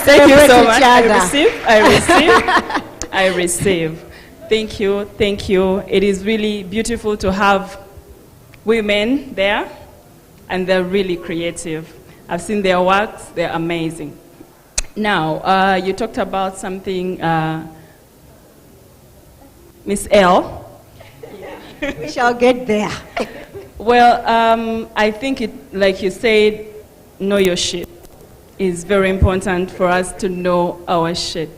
Thank you so each much. other. I receive. Thank you. It is really beautiful to have women there, and they're really creative. I've seen their works, they're amazing. Now, you talked about something, Miss L. We shall get there. Well, I think like you said, know your shit is very important for us to know our shit,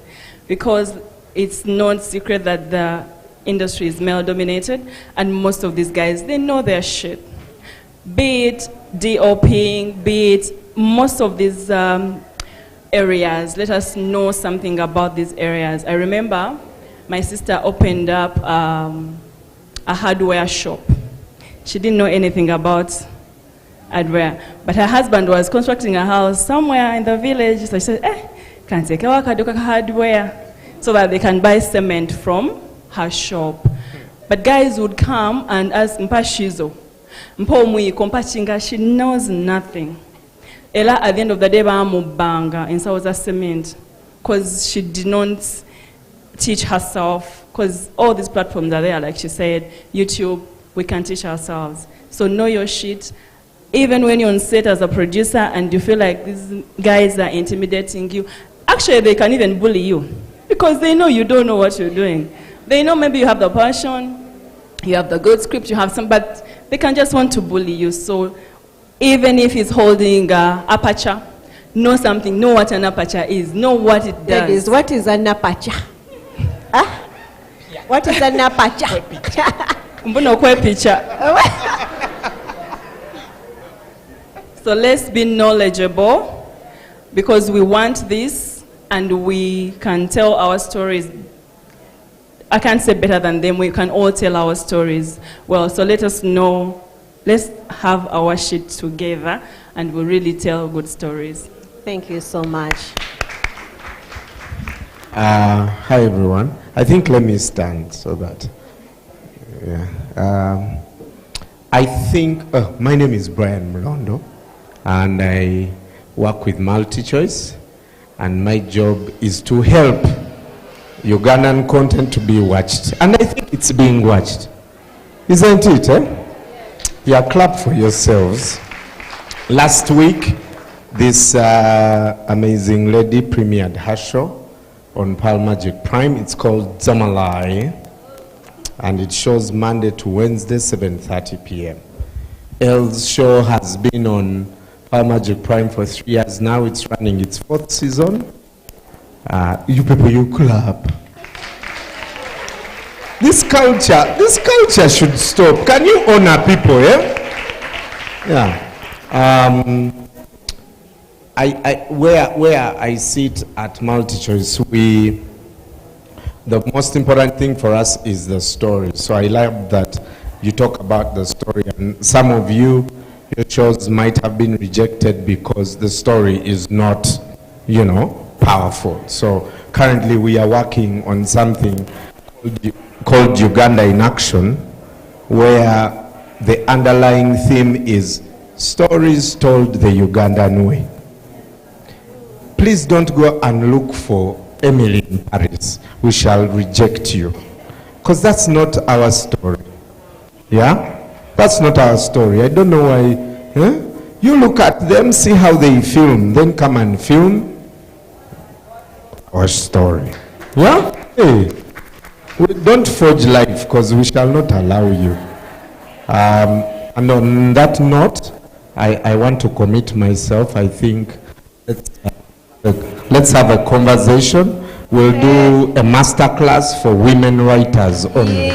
because it's not secret that the industry is male-dominated, and most of these guys, they know their shit. Be it DOPing, be it most of these areas, let us know something about these areas. I remember my sister opened up a hardware shop. She didn't know anything about hardware, but her husband was constructing a house somewhere in the village, so she said, can take a hardware so that they can buy cement from her shop. But guys would come and ask Mpa Shizo, Mpa Omui, Kompa Chinga, she knows nothing. Ella, at the end of the day, banga in Sauza cement, because she did not teach herself, because all these platforms are there, like she said, YouTube, we can teach ourselves. So know your shit. Even when you're on set as a producer and you feel like these guys are intimidating you, actually they can even bully you, because they know you don't know what you're doing. They know maybe you have the passion, you have the good script, you have some, but they can just want to bully you. So even if he's holding aperture, know something, know what an aperture is, know what it does. Ladies, what is an aperture? Huh? Yeah. What is an aperture? So let's be knowledgeable, because we want this and we can tell our stories. I can't say better than them, we can all tell our stories well. So let us know, let's have our shit together and we'll really tell good stories. Thank you so much. Hi everyone. I think let me stand so that, yeah. I think, my name is Brian Mlondo, and I work with MultiChoice, and my job is to help Ugandan content to be watched. And I think it's being watched. Isn't it, Yeah, clap for yourselves. Last week, this amazing lady premiered her show on Pearl Magic Prime. It's called Zamalai, and it shows Monday to Wednesday, 7:30 p.m. Elle's show has been on Pearl Magic Prime for 3 years now. It's running its 4th season. You people, you clap. This culture should stop. Can you honor people, Yeah. Where I sit at MultiChoice, the most important thing for us is the story. So I love that you talk about the story, and some of your shows might have been rejected because the story is not, powerful. So currently we are working on something called Uganda in Action, where the underlying theme is stories told the Ugandan way. Please don't go and look for Emily in Paris. We shall reject you, because that's not our story. Yeah, that's not our story. I don't know why. You look at them, see how they film, then come and film our story. Yeah? Hey, don't forge life, because we shall not allow you. And on that note, I want to commit myself. I think let's have a conversation. We'll do a master class for women writers only.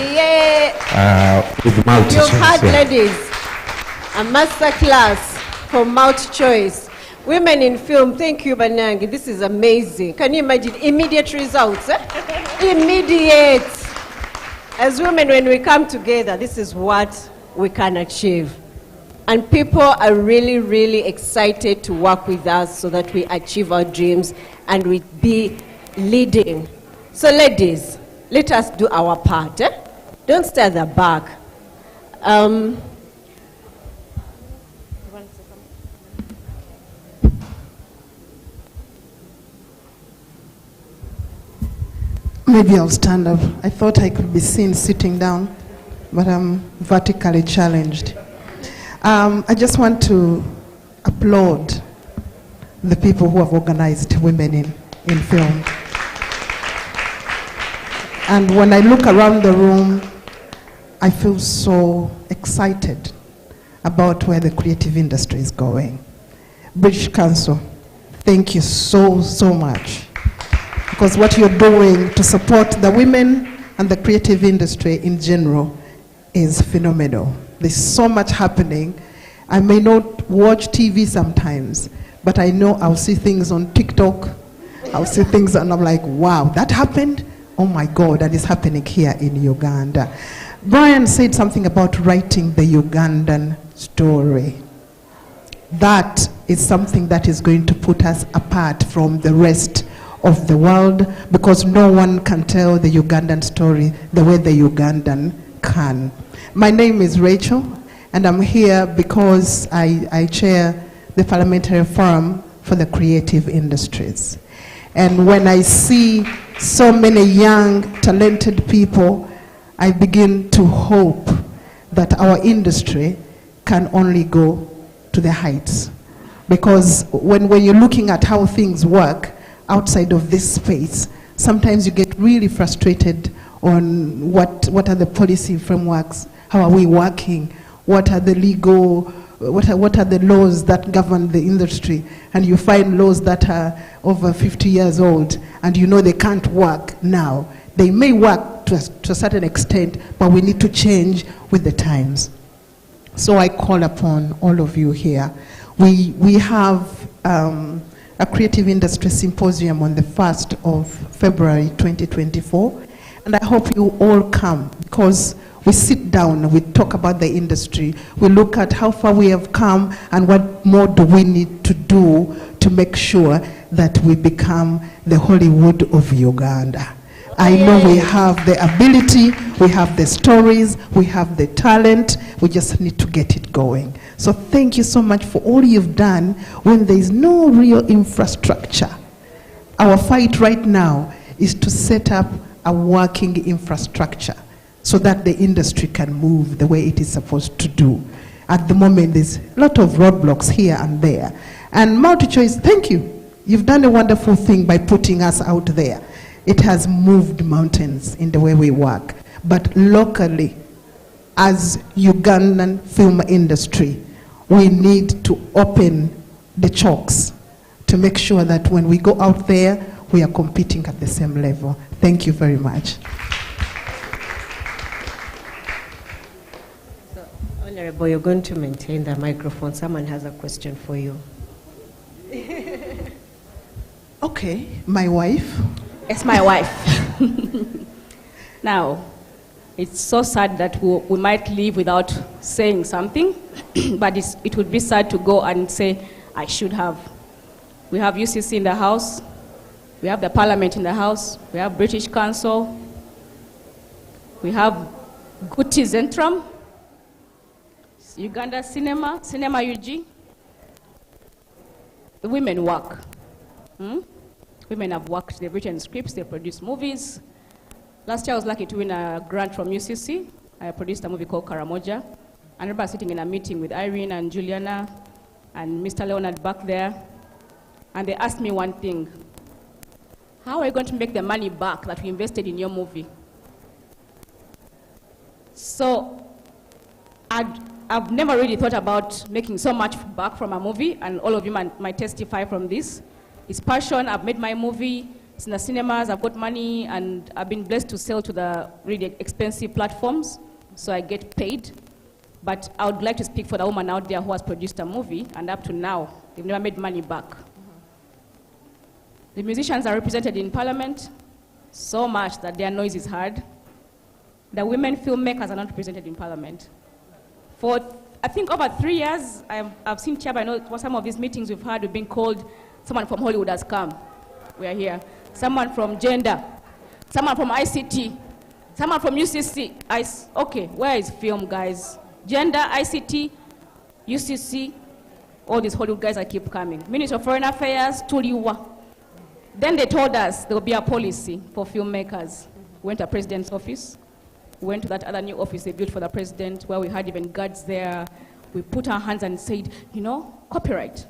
With MultiChoice. You've had, ladies, a master class for MultiChoice. Women in film, thank you, Banangi. This is amazing. Can you imagine immediate results? Immediate. As women, when we come together, this is what we can achieve. And people are really, really excited to work with us so that we achieve our dreams and we be leading. So ladies, let us do our part. Don't stay at the back. Maybe I'll stand up. I thought I could be seen sitting down, but I'm vertically challenged. I just want to applaud the people who have organized women in film. And when I look around the room, I feel so excited about where the creative industry is going. British Council, thank you so, so much. Because what you're doing to support the women and the creative industry in general is phenomenal. There's so much happening. I may not watch TV sometimes, but I know I'll see things on TikTok. I'll see things and I'm like, wow, that happened? Oh my God, and it's happening here in Uganda. Brian said something about writing the Ugandan story. That is something that is going to put us apart from the rest of the world, because no one can tell the Ugandan story the way the Ugandan can. My name is Rachel, and I'm here because I chair the Parliamentary Forum for the Creative Industries. And when I see so many young, talented people, I begin to hope that our industry can only go to the heights. Because when you're looking at how things work outside of this space, sometimes you get really frustrated on what are the policy frameworks, how are we working, what are the legal, what are the laws that govern the industry, and you find laws that are over 50 years old, and you know they can't work now. They may work to a certain extent, but we need to change with the times. So I call upon all of you here. We have a creative industry symposium on the 1st of February 2024, and I hope you all come, because we sit down and we talk about the industry. We look at how far we have come and what more do we need to do to make sure that we become the Hollywood of Uganda. I know we have the ability, we have the stories, we have the talent, we just need to get it going. So thank you so much for all you've done when there is no real infrastructure. Our fight right now is to set up a working infrastructure so that the industry can move the way it is supposed to do. At the moment, there's a lot of roadblocks here and there. And MultiChoice, thank you. You've done a wonderful thing by putting us out there. It has moved mountains in the way we work. But locally, as Ugandan film industry, we need to open the chokes to make sure that when we go out there, we are competing at the same level. Thank you very much. So, Honorable, you're going to maintain the microphone. Someone has a question for you. Okay, my wife. It's my wife. Now, it's so sad that we might leave without saying something, but it would be sad to go and say, I should have. We have UCC in the house, we have the Parliament in the house, we have British Council, we have Guti Zentrum, Uganda Cinema UG. The women work. Women have worked, they've written scripts, they've produced movies. Last year I was lucky to win a grant from UCC. I produced a movie called Karamoja. I remember sitting in a meeting with Irene and Juliana and Mr. Leonard back there, and they asked me one thing: how are you going to make the money back that we invested in your movie? So I've never really thought about making so much back from a movie, and all of you might testify from this. It's passion. I've made my movie. It's in the cinemas. I've got money, and I've been blessed to sell to the really expensive platforms, so I get paid. But I would like to speak for the woman out there who has produced a movie, and up to now, they've never made money back. The musicians are represented in Parliament so much that their noise is heard. The women filmmakers are not represented in Parliament. For, I think, over 3 years, I've seen Chaba. I know for some of these meetings we've had, we've been called, someone from Hollywood has come. We are here. Someone from gender, someone from ICT, someone from UCC. Okay, where is film, guys? Gender, ICT, UCC, all these Hollywood guys that keep coming. Ministry of Foreign Affairs, Tuliwa. Then they told us there will be a policy for filmmakers. We went to the president's office. We went to that other new office they built for the president, where we had even guards there. We put our hands and said, copyright.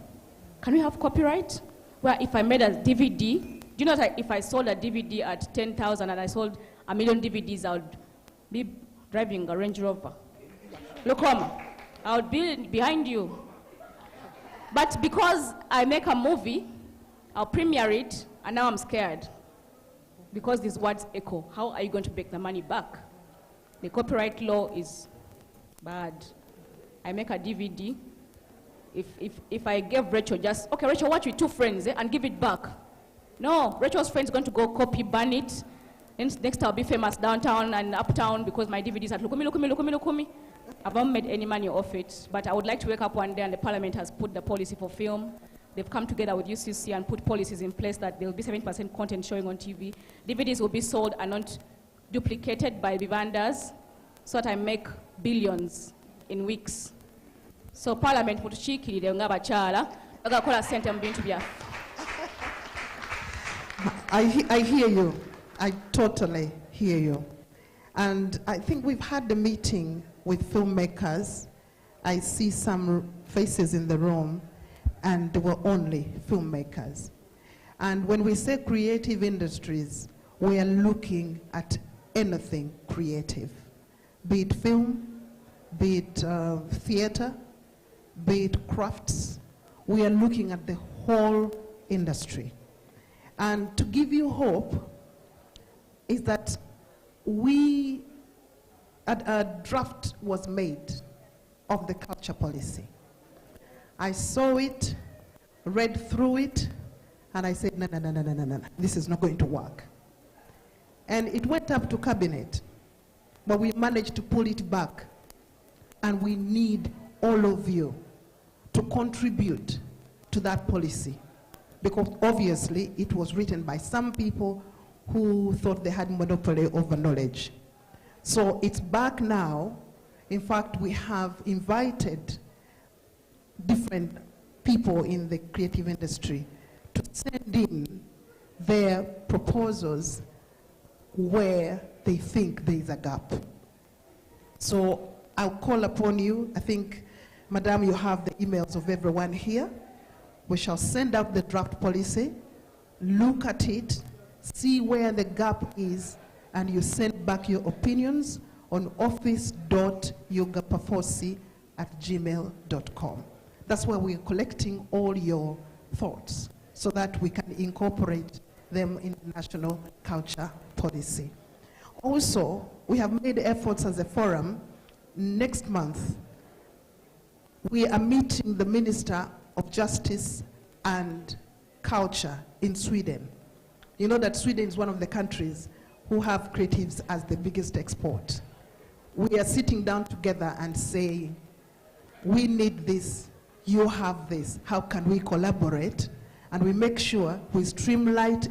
Can we have copyright? Where if I made a DVD, do you know that if I sold a DVD at 10,000 and I sold 1 million DVDs, I would be driving a Range Rover. Look, I would be behind you. But because I make a movie, I'll premiere it, and now I'm scared. Because these words echo. How are you going to make the money back? The copyright law is bad. I make a DVD. If I gave Rachel okay, Rachel, watch with 2 friends and give it back. No, Rachel's friend's going to go copy, burn it. And next I'll be famous downtown and uptown because my DVDs are Lukumi. I haven't made any money off it, but I would like to wake up one day and the parliament has put the policy for film. They've come together with UCC and put policies in place that there will be 70% content showing on TV. DVDs will be sold and not duplicated by vendors, so that I make billions in weeks. So parliament mutukiikirire nga abakyala bagakola ssente mu bintu byaffe. I hear you. I totally hear you. And I think we've had the meeting with filmmakers. I see some faces in the room, and they were only filmmakers. And when we say creative industries, we are looking at anything creative, be it film, be it theater, be it crafts. We are looking at the whole industry. And to give you hope is that a draft was made of the culture policy. I saw it, read through it, and I said, no, this is not going to work. And it went up to cabinet, but we managed to pull it back. And we need all of you to contribute to that policy, because obviously it was written by some people who thought they had monopoly over knowledge. So it's back now. In fact, we have invited different people in the creative industry to send in their proposals where they think there is a gap. So I'll call upon you. I think, Madam, you have the emails of everyone here. We shall send out the draft policy, look at it, see where the gap is, and you send back your opinions on office.yogapafosi@gmail.com. That's where we're collecting all your thoughts so that we can incorporate them in the national culture policy. Also, we have made efforts as a forum. Next month, we are meeting the Minister of Justice and Culture in Sweden. You know that Sweden is one of the countries who have creatives as the biggest export. We are sitting down together and saying, we need this, you have this, how can we collaborate? And we make sure we streamline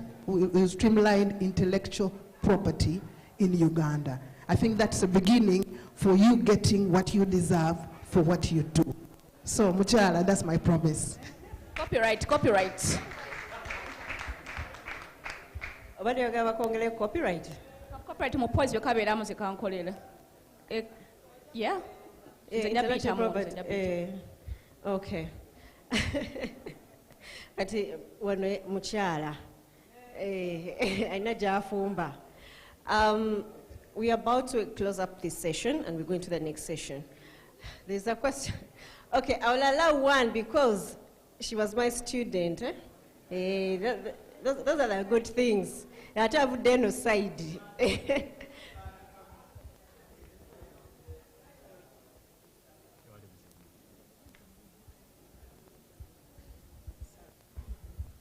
intellectual property in Uganda. I think that's the beginning for you getting what you deserve for what you do. So, Muchala, that's my promise. Copyright. Obadde yagamba kwongera copyright. Copyright mupozi yokabeeramu zekankolera. Yeah. Intellectual property. Okay. Kati wano mukyala alina gy'afumba. We are about to close up this session and we're going to the next session. There's a question. Okay, I will allow one because she was my student. Those are the good things. Ate avudde eno side.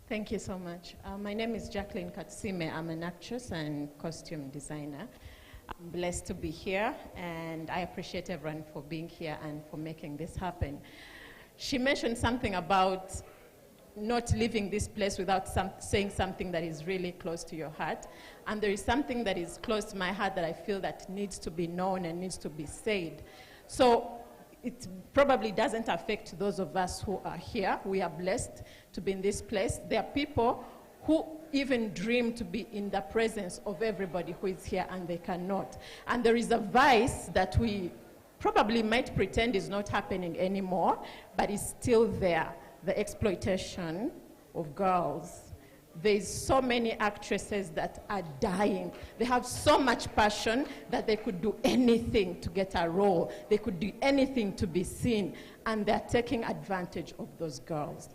Thank you so much. My name is Jacqueline Katsime. I'm an actress and costume designer. I'm blessed to be here, and I appreciate everyone for being here and for making this happen. She mentioned something about not leaving this place without saying something that is really close to your heart. And there is something that is close to my heart that I feel that needs to be known and needs to be said. So it probably doesn't affect those of us who are here. We are blessed to be in this place. There are people who even dream to be in the presence of everybody who is here, and they cannot. And there is a vice that we probably might pretend is not happening anymore, but it's still there, the exploitation of girls. There's so many actresses that are dying. They have so much passion that they could do anything to get a role. They could do anything to be seen, and they're taking advantage of those girls.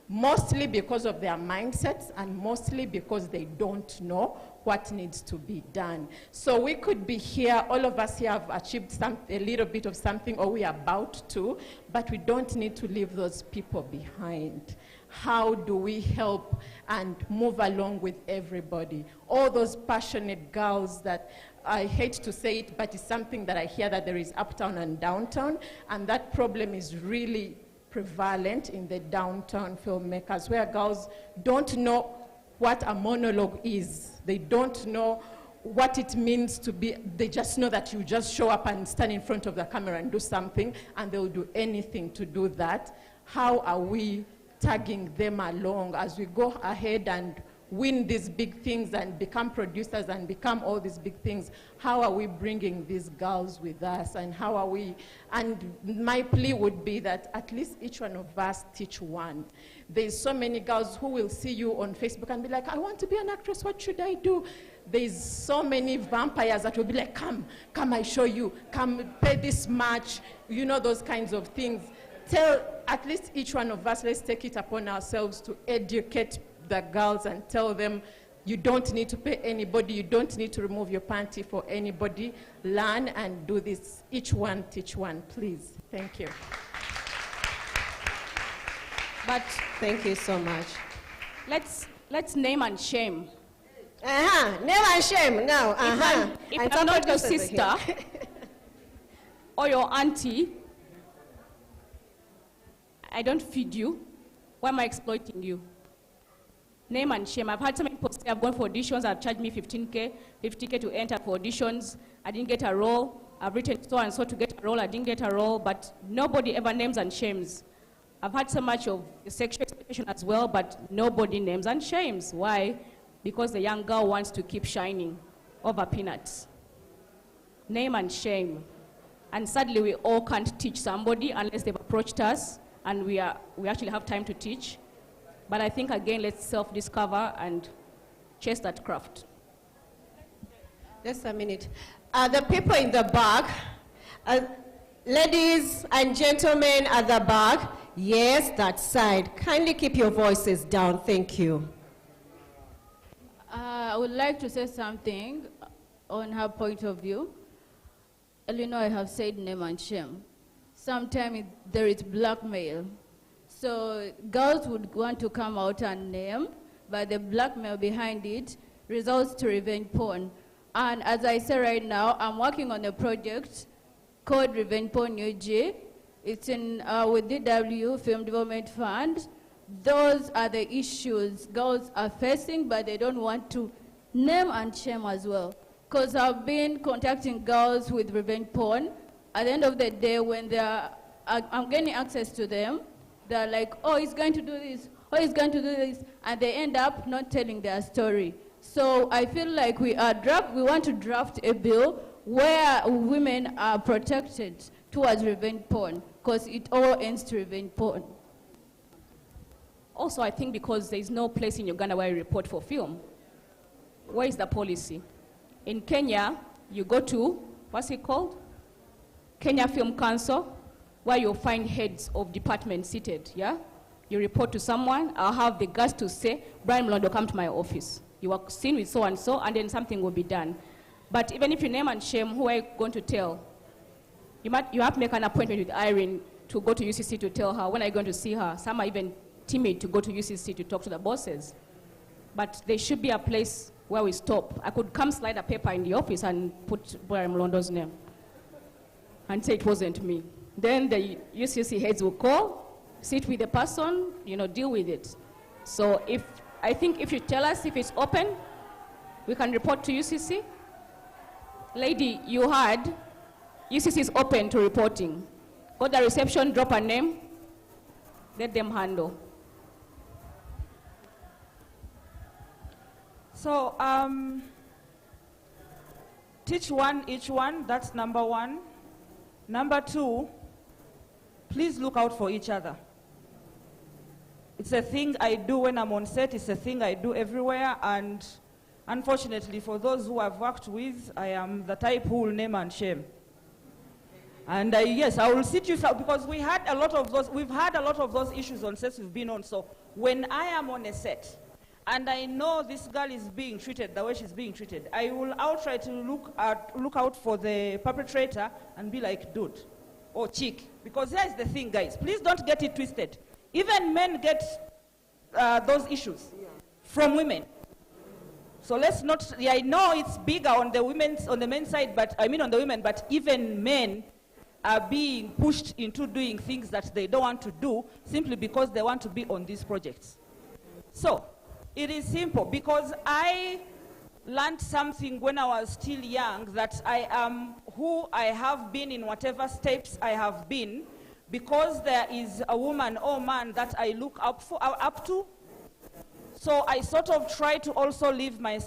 Mostly because of their mindsets, and mostly because they don't know what needs to be done. So we could be here, all of us here have achieved a little bit of something, or we are about to, but we don't need to leave those people behind. How do we help and move along with everybody? All those passionate girls that, I hate to say it, but it's something that I hear that there is uptown and downtown, and that problem is really prevalent in the downtown filmmakers, where girls don't know what a monologue is. They don't know what it means to be, they just know that you just show up and stand in front of the camera and do something, and they'll do anything to do that. How are we tagging them along as we go ahead and win these big things and become producers and become all these big things? How are we bringing these girls with us, and how are we, and my plea would be that at least each one of us teach one. There's so many girls who will see you on Facebook and be like, I want to be an actress, what should I do? There's so many vampires that will be like, come, I show you, come pay this much, you know, those kinds of things. Tell at least each one of us, let's take it upon ourselves to educate the girls and tell them, you don't need to pay anybody, you don't need to remove your panty for anybody. Learn and do this. Each one teach one, please. Thank you. But Thank you so much. let's name and shame. Name and shame now. If I'm not your sister or your auntie, I don't feed you, why am I exploiting you? Name and shame. I've had so many posts, I've gone for auditions, I've charged me 50K to enter for auditions. I didn't get a role. I've written so and so to get a role, I didn't get a role, but nobody ever names and shames. I've had so much of sexual exploitation as well, but nobody names and shames. Why? Because the young girl wants to keep shining over peanuts. Name and shame. And sadly, we all can't teach somebody unless they've approached us, and we actually have time to teach. But I think, again, let's self-discover and chase that craft. Just a minute. The people in the back, ladies and gentlemen at the back, yes, that side. Kindly keep your voices down. Thank you. I would like to say something on her point of view. Eleanor, I have said name and shame. Sometimes there is blackmail. So girls would want to come out and name, but the blackmail behind it results to revenge porn. And as I say right now, I'm working on a project called Revenge Porn UG. It's in with DW Film Development Fund. Those are the issues girls are facing, but they don't want to name and shame as well. Because I've been contacting girls with revenge porn. At the end of the day, when I'm getting access to them, they're like, oh, he's going to do this, oh, he's going to do this, and they end up not telling their story. So I feel like we want to draft a bill where women are protected towards revenge porn, because it all ends to revenge porn. Also, I think because there's no place in Uganda where you report for film. Where is the policy? In Kenya, you go to, what's it called? Kenya Film Council, where you'll find heads of departments seated, yeah? You report to someone, I'll have the guts to say, Brian Mlondo, come to my office. You are seen with so-and-so, and then something will be done. But even if you name and shame, who are you going to tell? You have to make an appointment with Irene to go to UCC to tell her, when are you going to see her? Some are even timid to go to UCC to talk to the bosses. But there should be a place where we stop. I could come slide a paper in the office and put Brian Mlondo's name and say it wasn't me. Then the UCC heads will call, sit with the person, deal with it. So I think if you tell us if it's open, we can report to UCC. Lady, you heard, UCC is open to reporting. Go to the reception, drop a name, let them handle. So, teach one each one, that's number one. Number two, please look out for each other. It's a thing I do when I'm on set, it's a thing I do everywhere, and unfortunately for those who I've worked with, I am the type who will name and shame. And yes, I will sit you out because we've had a lot of those issues on sets we've been on. So when I am on a set and I know this girl is being treated the way she's being treated, I'll try to look out for the perpetrator and be like, dude, or chick. Because here's the thing, guys, please don't get it twisted. Even men get those issues from women. So let's not, I know it's bigger on the men's side, but I mean on the women, but even men are being pushed into doing things that they don't want to do simply because they want to be on these projects. So it is simple, because I learned something when I was still young, that I am who I have been in whatever steps I have been, because there is a woman or man that I look up to. So I sort of try to also live my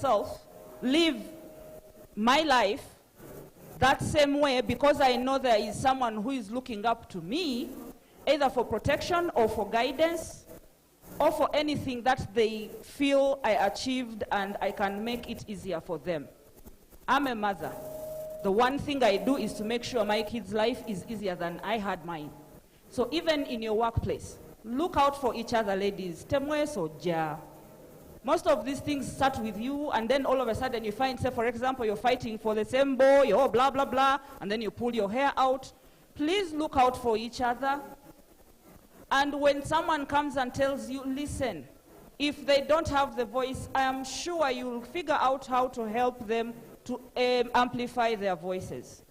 life that same way, because I know there is someone who is looking up to me, either for protection or for guidance, or for anything that they feel I achieved and I can make it easier for them. I'm a mother. The one thing I do is to make sure my kids' life is easier than I had mine. So even in your workplace, look out for each other, ladies. Temwe soja. Most of these things start with you, and then all of a sudden you find, say, for example, you're fighting for the same boy, or blah, blah, blah, and then you pull your hair out. Please look out for each other. And when someone comes and tells you, listen, if they don't have the voice, I am sure you'll figure out how to help them to amplify their voices.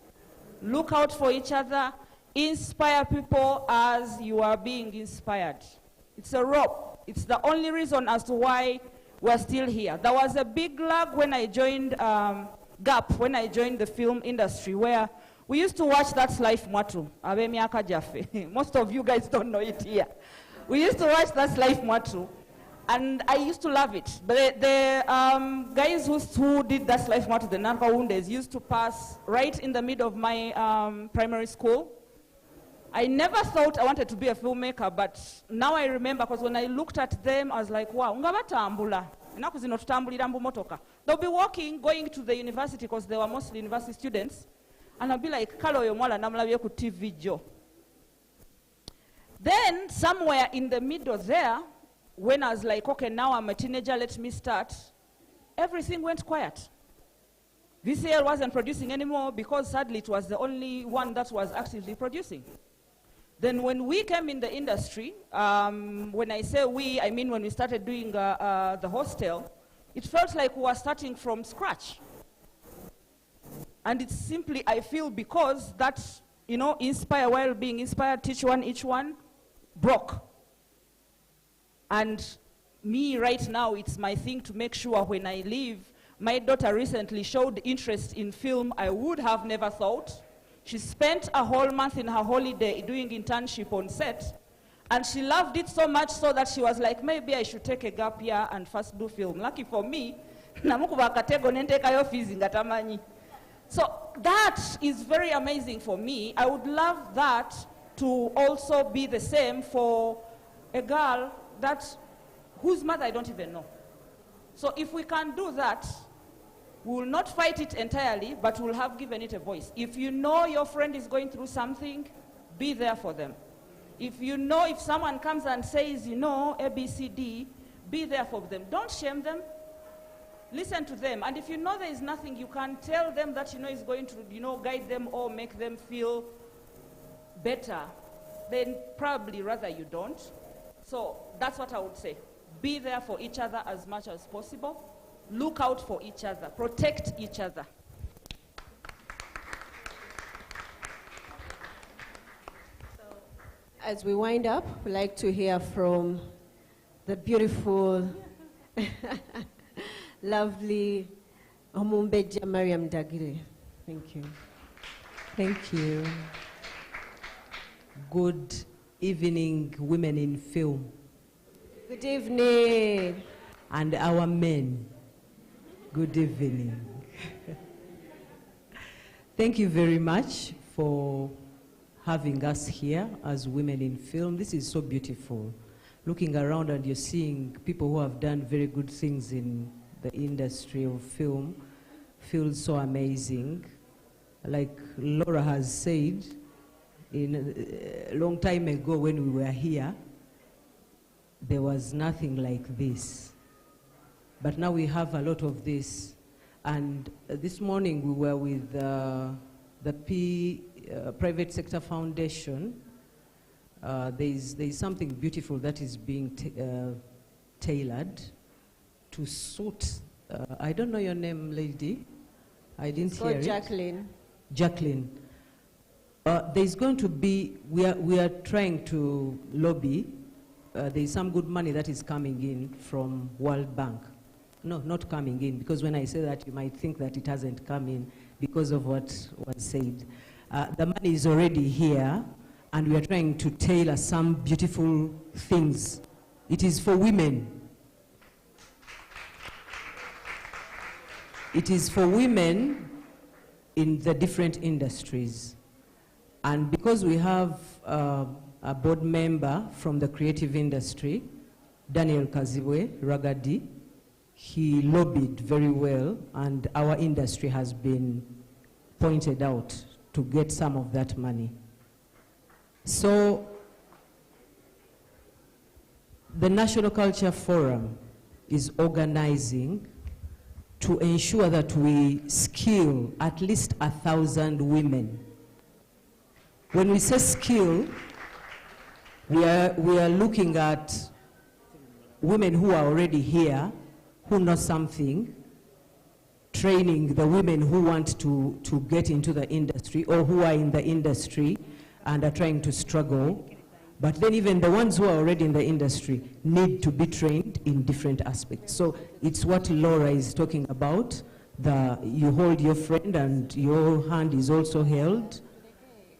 Look out for each other. Inspire people as you are being inspired. It's a rope. It's the only reason as to why we're still here. There was a big lag when I joined gap, when I joined the film industry, where we used to watch That's Life Mwatu. Most of you guys don't know it here. We used to watch That's Life Mwatu, and I used to love it. But the guys who did That's Life Mwatu, the Nanka Wundes, used to pass right in the middle of my primary school. I never thought I wanted to be a filmmaker, but now I remember, because when I looked at them, I was like, wow, they'll be walking, going to the university, because they were mostly university students, and I'll be like, Kalo yomwala namulabye ku TV jo. Then, somewhere in the middle there, when I was like, okay, now I'm a teenager, let me start, everything went quiet. VCL wasn't producing anymore, because sadly it was the only one that was actively producing. Then when we came in the industry, when I say we, I mean when we started doing the hostel, it felt like we were starting from scratch. And it's simply, I feel, because that, inspire while being inspired, teach one each one, broke. And me right now, it's my thing to make sure when I leave. My daughter recently showed interest in film I would have never thought. She spent a whole month in her holiday doing internship on set, and she loved it so much so that she was like, maybe I should take a gap year and first do film. Lucky for me, so that is very amazing for me. I would love that to also be the same for a girl whose mother I don't even know. So if we can do that, we will not fight it entirely, but we'll have given it a voice. If you know your friend is going through something, be there for them. If someone comes and says, A, B, C, D, be there for them. Don't shame them. Listen to them. And if you know there is nothing, you can tell them that is going to, guide them or make them feel better. Then probably rather you don't. So that's what I would say. Be there for each other as much as possible. Look out for each other. Protect each other. As we wind up, we'd like to hear from the beautiful, lovely Omumbeja Mariam Dagire. Thank you. Thank you. Good evening, women in film. Good evening. And our men. Good evening. Thank you very much for having us here as Women in Film. This is so beautiful. Looking around and you're seeing people who have done very good things in the industry of film feels so amazing. Like Laura has said, a long time ago when we were here, there was nothing like this. But now we have a lot of this. And this morning we were with the Private Sector Foundation. There's something beautiful that is being tailored to suit, I don't know your name, lady. I didn't hear it. Jacqueline. Jacqueline. There's going to be, we are trying to lobby. There's some good money that is coming in from World Bank. No, not coming in, because when I say that, you might think that it hasn't come in because of what was said. The money is already here, and we are trying to tailor some beautiful things. It is for women. It is for women in the different industries. And because we have a board member from the creative industry, Daniel Kazibwe Ragadi, he lobbied very well, and our industry has been pointed out to get some of that money. So the National Culture Forum is organizing to ensure that we skill at least 1,000 women. When we say skill, we are looking at women who are already here, who know something, training the women who want to get into the industry or who are in the industry and are trying to struggle. But then even the ones who are already in the industry need to be trained in different aspects. So it's what Laura is talking about. You hold your friend and your hand is also held.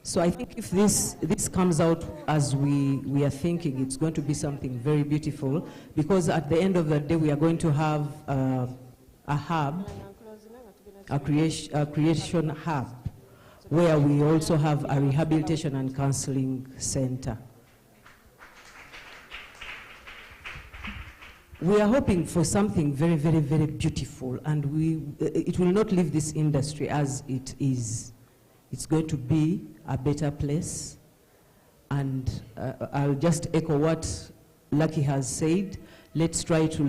So I think if this comes out as we are thinking, it's going to be something very beautiful, because at the end of the day, we are going to have a hub, a creation hub, where we also have a rehabilitation and counseling center. We are hoping for something very, very, very beautiful, and it will not leave this industry as it is. It's going to be a better place. And I'll just echo what Lucky has said. Let's try to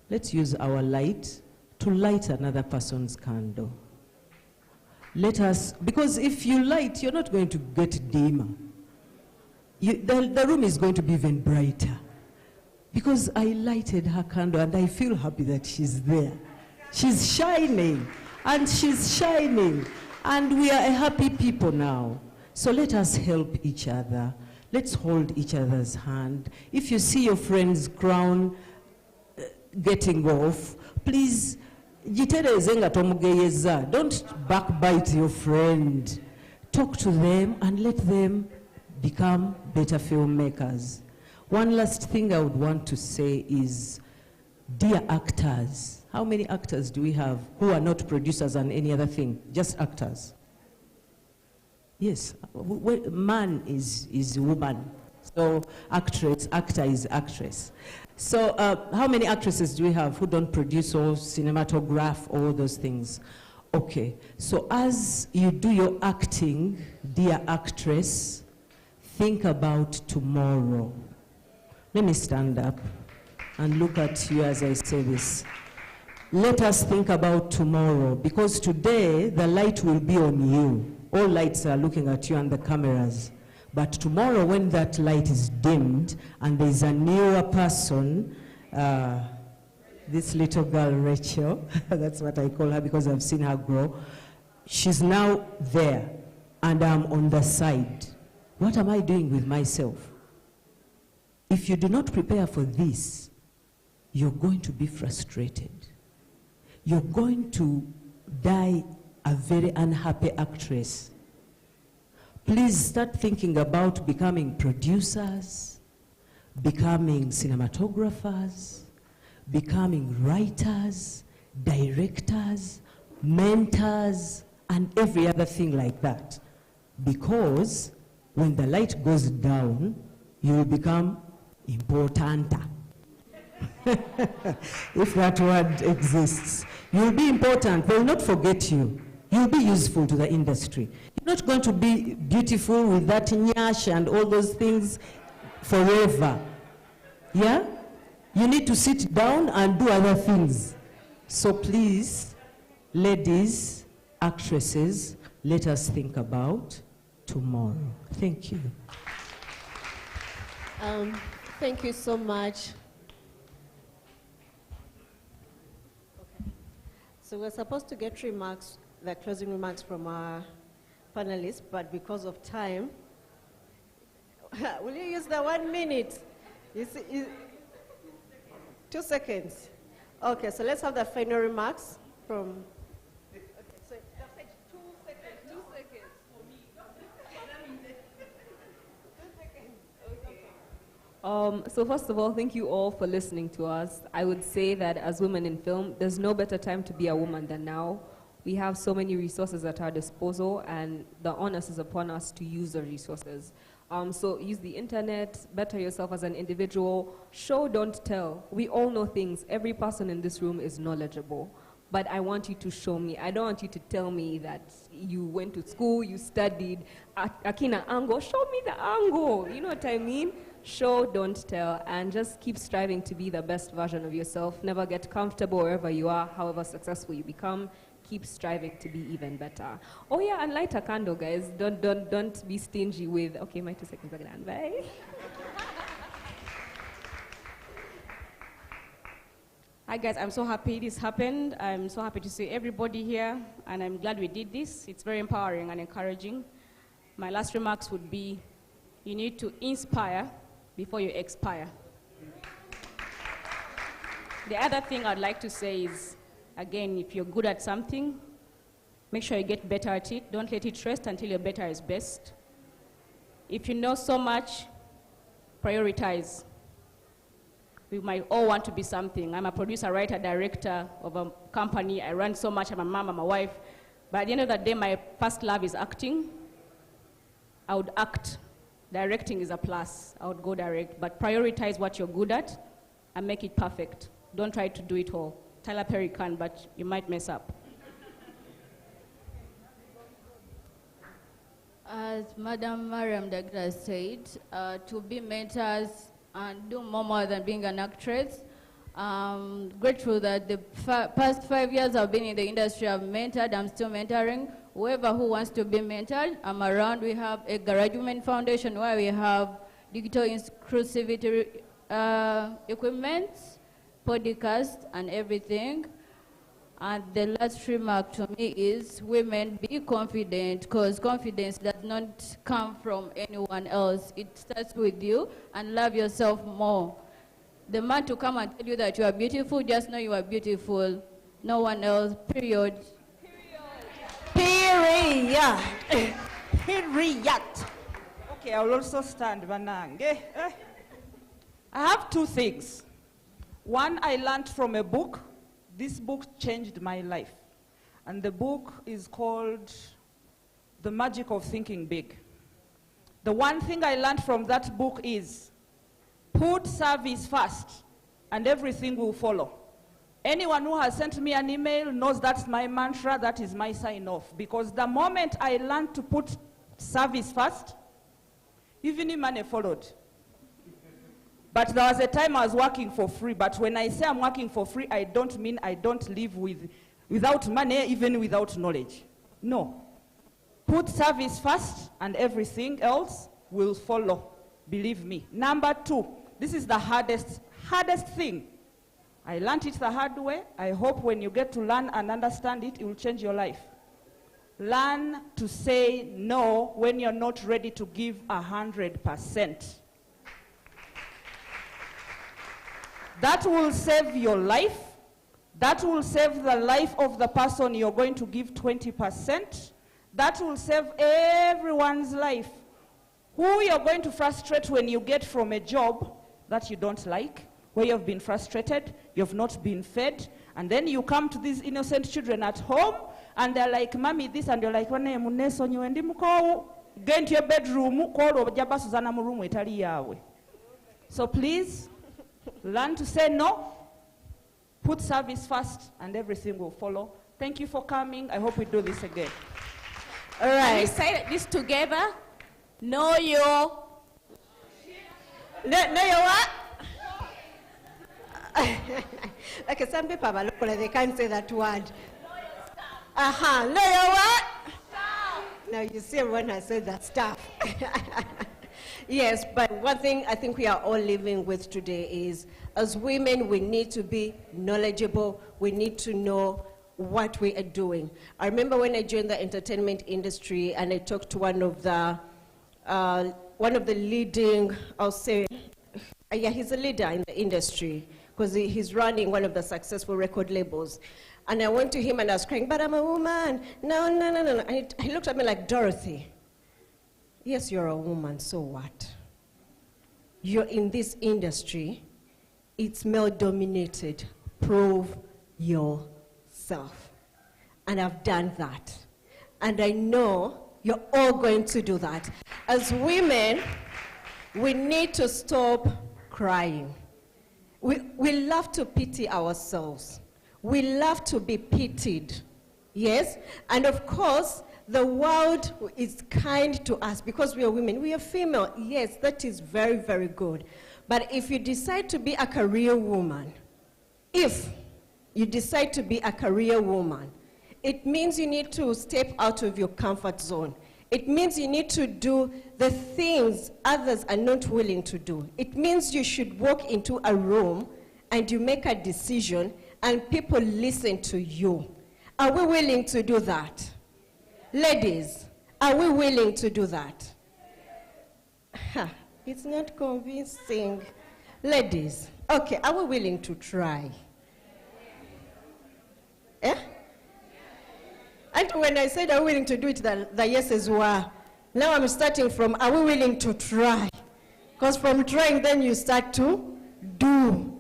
let's use our light to light another person's candle. Because if you light, you're not going to get dimmer. The room is going to be even brighter. Because I lighted her candle and I feel happy that she's there. She's shining, and she's shining. And we are a happy people now. So let us help each other. Let's hold each other's hand. If you see your friend's crown getting off, please, don't backbite your friend. Talk to them and let them become better filmmakers. One last thing I would want to say is, dear actors, how many actors do we have who are not producers and any other thing, just actors? Yes, man is woman, so actor is actress. So how many actresses do we have who don't produce or cinematograph, all those things? Okay, so as you do your acting, dear actress, think about tomorrow. Let me stand up and look at you as I say this. Let us think about tomorrow, because today the light will be on you. All lights are looking at you and the cameras. But tomorrow, when that light is dimmed and there's a newer person, this little girl, Rachel, that's what I call her because I've seen her grow, she's now there and I'm on the side. What am I doing with myself? If you do not prepare for this, you're going to be frustrated. You're going to die a very unhappy actress. Please start thinking about becoming producers, becoming cinematographers, becoming writers, directors, mentors, and every other thing like that. Because when the light goes down, you will become importanter. If that word exists. You'll be important. They will not forget you. You'll be useful to the industry. You're not going to be beautiful with that nyash and all those things forever. Yeah? You need to sit down and do other things. So please, ladies, actresses, let us think about tomorrow. Thank you. Thank you so much. So we're supposed to get remarks, the closing remarks from our panelists, but because of time, will you use the 1 minute? 2 seconds. Okay, so let's have the final remarks from. Okay, so 2 seconds. 2 seconds. For me. 2 seconds. So first of all, thank you all for listening to us. I would say that as women in film, there's no better time to be a woman than now. We have so many resources at our disposal, and the onus is upon us to use the resources. So use the internet, better yourself as an individual. Show, don't tell. We all know things. Every person in this room is knowledgeable. But I want you to show me. I don't want you to tell me that you went to school, you studied Akina angle. Show me the angle. You know what I mean? Show, don't tell, and just keep striving to be the best version of yourself. Never get comfortable wherever you are, however successful you become. Keep striving to be even better. Oh yeah, and light a candle, guys. Don't be stingy with. Okay, my 2 seconds are done. Bye. Hi guys, I'm so happy this happened. I'm so happy to see everybody here, and I'm glad we did this. It's very empowering and encouraging. My last remarks would be, you need to inspire before you expire. The other thing I'd like to say is, again, if you're good at something, make sure you get better at it. Don't let it rest until your better is best. If you know so much, prioritize. We might all want to be something. I'm a producer, writer, director of a company. I run so much. I'm a mom, I'm a wife. But at the end of the day, my first love is acting. I would act. Directing is a plus. I would go direct. But prioritize what you're good at and make it perfect. Don't try to do it all. Tyler Perry can, but you might mess up. As Madam Mariam Dagda said, to be mentors and do more than being an actress. Grateful that the past 5 years I've been in the industry, I've mentored, I'm still mentoring. Whoever who wants to be mentored, I'm around. We have a Garage Women Foundation where we have digital inclusivity equipment, podcast, and everything. And the last remark to me is, women, be confident, because confidence does not come from anyone else. It starts with you, and love yourself more. The man to come and tell you that you are beautiful, just know you are beautiful. No one else, period. Period. Period. Okay, I will also stand, Banange. I have 2 things. One, I learned from a book. This book changed my life. And the book is called The Magic of Thinking Big. The one thing I learned from that book is, put service first, and everything will follow. Anyone who has sent me an email knows that's my mantra, that is my sign-off. Because the moment I learned to put service first, even money followed. But there was a time I was working for free. But when I say I'm working for free, I don't mean I don't live without money, even without knowledge. No. Put service first, and everything else will follow. Believe me. Number 2, this is the hardest thing. I learned it the hard way. I hope when you get to learn and understand it, it will change your life. Learn to say no when you're not ready to give 100%. That will save your life. That will save the life of the person you're going to give 20%. That will save everyone's life. Who you're going to frustrate when you get from a job that you don't like, where you've been frustrated, you've not been fed, and then you come to these innocent children at home, and they're like, Mommy, this, and you're like, wane muneso nywendi muko, get into your bedroom, call ojaba Suzana mu room etali yawe. So please, learn to say no, put service first, and everything will follow. Thank you for coming. I hope we do this again. All Can we right. say this together? Know your. Know your what? Okay, some people are local, they can't say that word. Know your what? Now you see everyone has said that stuff. Yes, but one thing I think we are all living with today is, as women, we need to be knowledgeable. We need to know what we are doing. I remember when I joined the entertainment industry and I talked to one of the leading, I'll say, yeah, he's a leader in the industry because he's running one of the successful record labels. And I went to him and I was crying, but I'm a woman. No. And he looked at me like, Dorothy, yes, you're a woman, so what? You're in this industry, it's male-dominated. Prove yourself. And I've done that. And I know you're all going to do that. As women, we need to stop crying. We love to pity ourselves. We love to be pitied. Yes? And of course, the world is kind to us because we are women. We are female. Yes, that is very, very good. But if you decide to be a career woman, it means you need to step out of your comfort zone. It means you need to do the things others are not willing to do. It means you should walk into a room and you make a decision and people listen to you. Are we willing to do that? Ladies, are we willing to do that? It's not convincing. Ladies, okay, are we willing to try? Yeah? And when I said are we willing to do it, the yeses were. Now I'm starting from are we willing to try? Because from trying, then you start to do.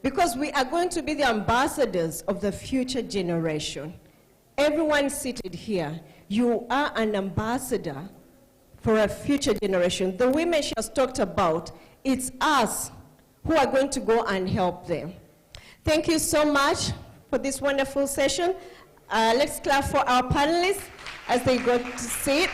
Because we are going to be the ambassadors of the future generation. Everyone seated here, you are an ambassador for a future generation. The women she has talked about, it's us who are going to go and help them. Thank you so much for this wonderful session. Let's clap for our panelists as they go to sit.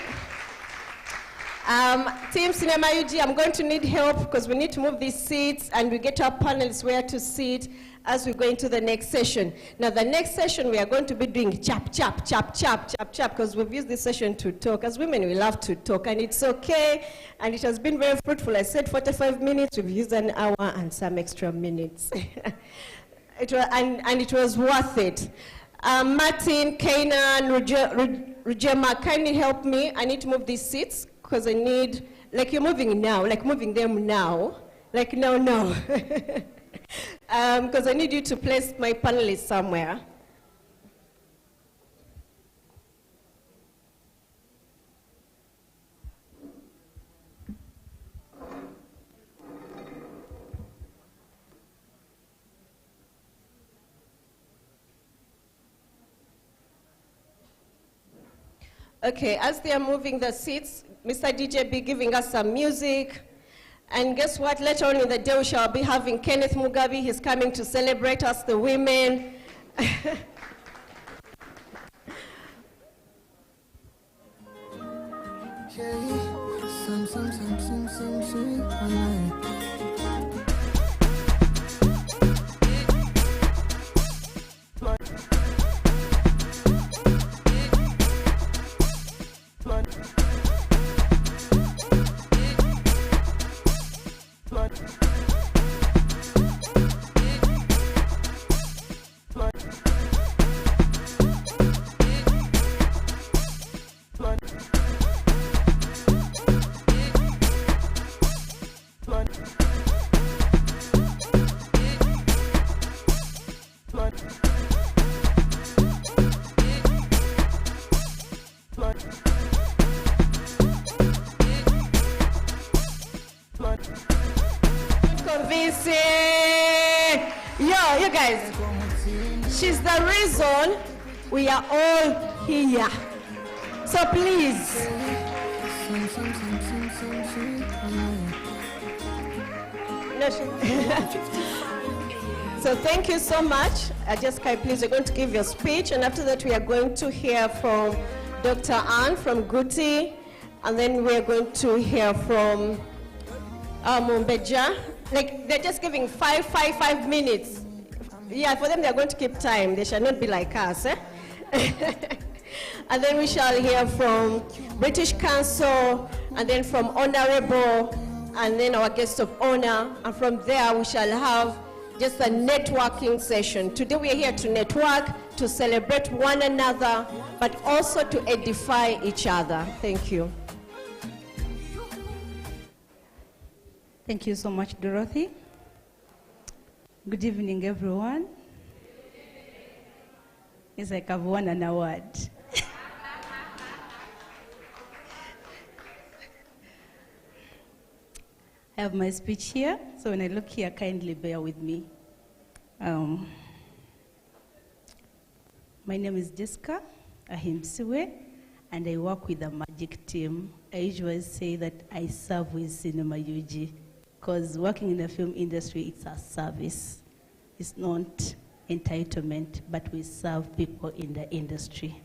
Team Cinema UG, I'm going to need help because we need to move these seats and we get our panelists where to sit as we go into the next session. Now, the next session we are going to be doing chap, because we've used this session to talk. As women, we love to talk, and it's okay, and it has been very fruitful. I said 45 minutes, we've used an hour and some extra minutes. It was worth it. Martin, Kanan, Rujema, kindly help me. I need to move these seats because I need, like you're moving now, like moving them now, like no. Because I need you to place my panelists somewhere. Okay, as they are moving the seats, Mr. DJ be giving us some music. And guess what? Later on in the day, we shall be having Kenneth Mugabe. He's coming to celebrate us, the women. She's the reason we are all here. So please. So thank you so much. Jessica, please, you're going to give your speech, and after that we are going to hear from Dr. Anne from Guti, and then we are going to hear from Mumbeja. Like, they're just giving 5 minutes. Yeah, for them, they're going to keep time. They shall not be like us. Eh? And then we shall hear from British Council, and then from Honorable, and then our guest of honor. And from there, we shall have just a networking session. Today, we are here to network, to celebrate one another, but also to edify each other. Thank you. Thank you so much, Dorothy. Good evening, everyone. It's like I've won an award. I have my speech here, so when I look here, kindly bear with me. My name is Jessica Ahimsiwe, and I work with the Magic team. I usually say that I serve with Cinema UG, because working in the film industry, it's a service. It's not entitlement, but we serve people in the industry.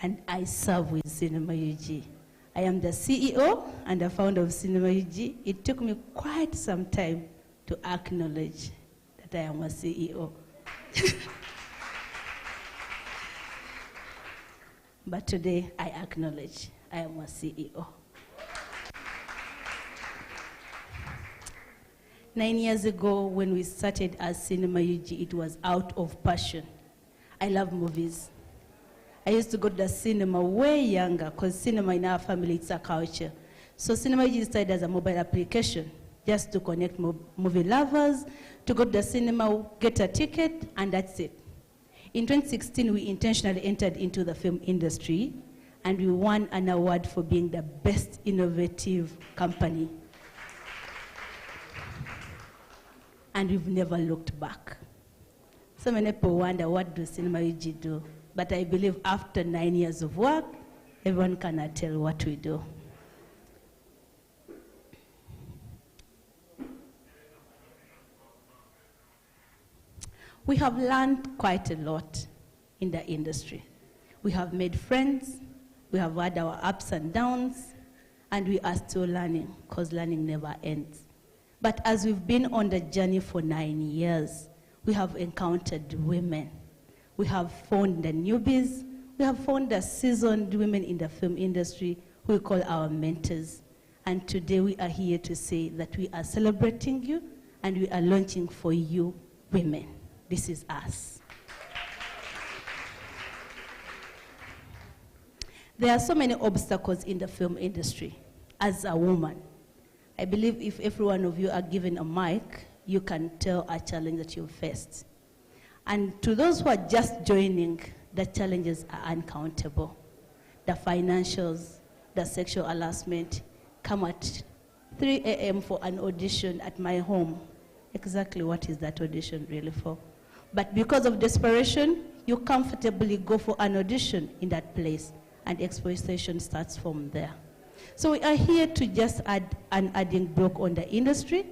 And I serve with Cinema UG. I am the CEO and the founder of Cinema UG. It took me quite some time to acknowledge that I am a CEO. But today, I acknowledge I am a CEO. 9 years ago, when we started as Cinema UG, it was out of passion. I love movies. I used to go to the cinema way younger, because cinema in our family, it's a culture. So Cinema UG started as a mobile application, just to connect movie lovers, to go to the cinema, get a ticket, and that's it. In 2016, we intentionally entered into the film industry, and we won an award for being the best innovative company. And we've never looked back. So many people wonder, what does Cinema UG do? But I believe after 9 years of work, everyone cannot tell what we do. We have learned quite a lot in the industry. We have made friends, we have had our ups and downs, and we are still learning, because learning never ends. But as we've been on the journey for 9 years, we have encountered women. We have found the newbies. We have found the seasoned women in the film industry who we call our mentors. And today we are here to say that we are celebrating you and we are launching for you women. This is us. There are so many obstacles in the film industry. As a woman, I believe if every one of you are given a mic, you can tell a challenge that you faced. And to those who are just joining, the challenges are uncountable. The financials, the sexual harassment, come at 3 a.m. for an audition at my home. Exactly what is that audition really for? But because of desperation, you comfortably go for an audition in that place, and exploitation starts from there. So we are here to just add an adding block on the industry.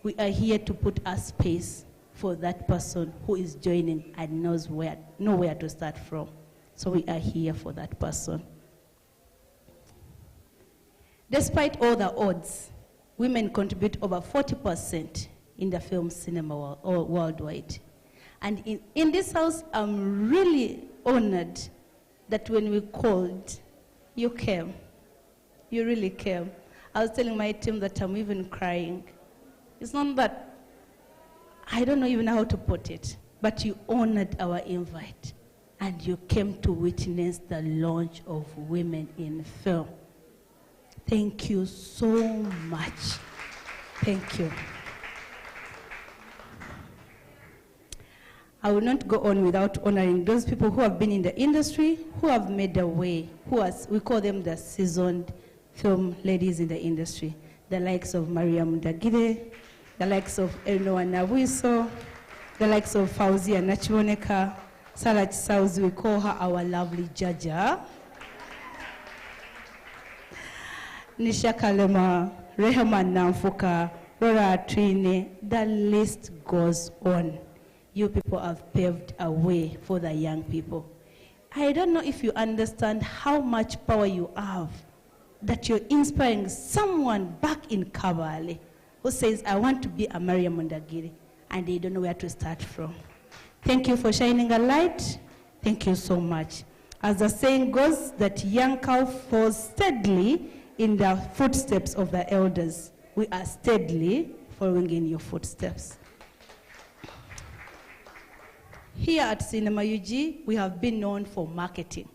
We are here to put a space for that person who is joining and knows where to start from. So we are here for that person. Despite all the odds, women contribute over 40% in the film cinema worldwide. And in this house, I'm really honored that when we called, you came. You really came. I was telling my team that I'm even crying. It's not that, I don't know even how to put it, but you honored our invite and you came to witness the launch of Women in Film. Thank you so much. Thank you. I will not go on without honoring those people who have been in the industry, who have made the way, we call them the seasoned film ladies in the industry, the likes of Mariam Dagide, the likes of Elnoa Nawiso, the likes of Fauzia Nachiboneka, Sarah Chisauzi, we call her our lovely Jaja. Nisha Kalema, Rehaman Namfuka, Rora Atwine, the list goes on. You people have paved a way for the young people. I don't know if you understand how much power you have, that you're inspiring someone back in Kabale who says, I want to be a Mariam Mundagiri, and they don't know where to start from. Thank you for shining a light. Thank you so much. As the saying goes, that young cow falls steadily in the footsteps of the elders. We are steadily following in your footsteps. Here at Cinema UG, we have been known for marketing.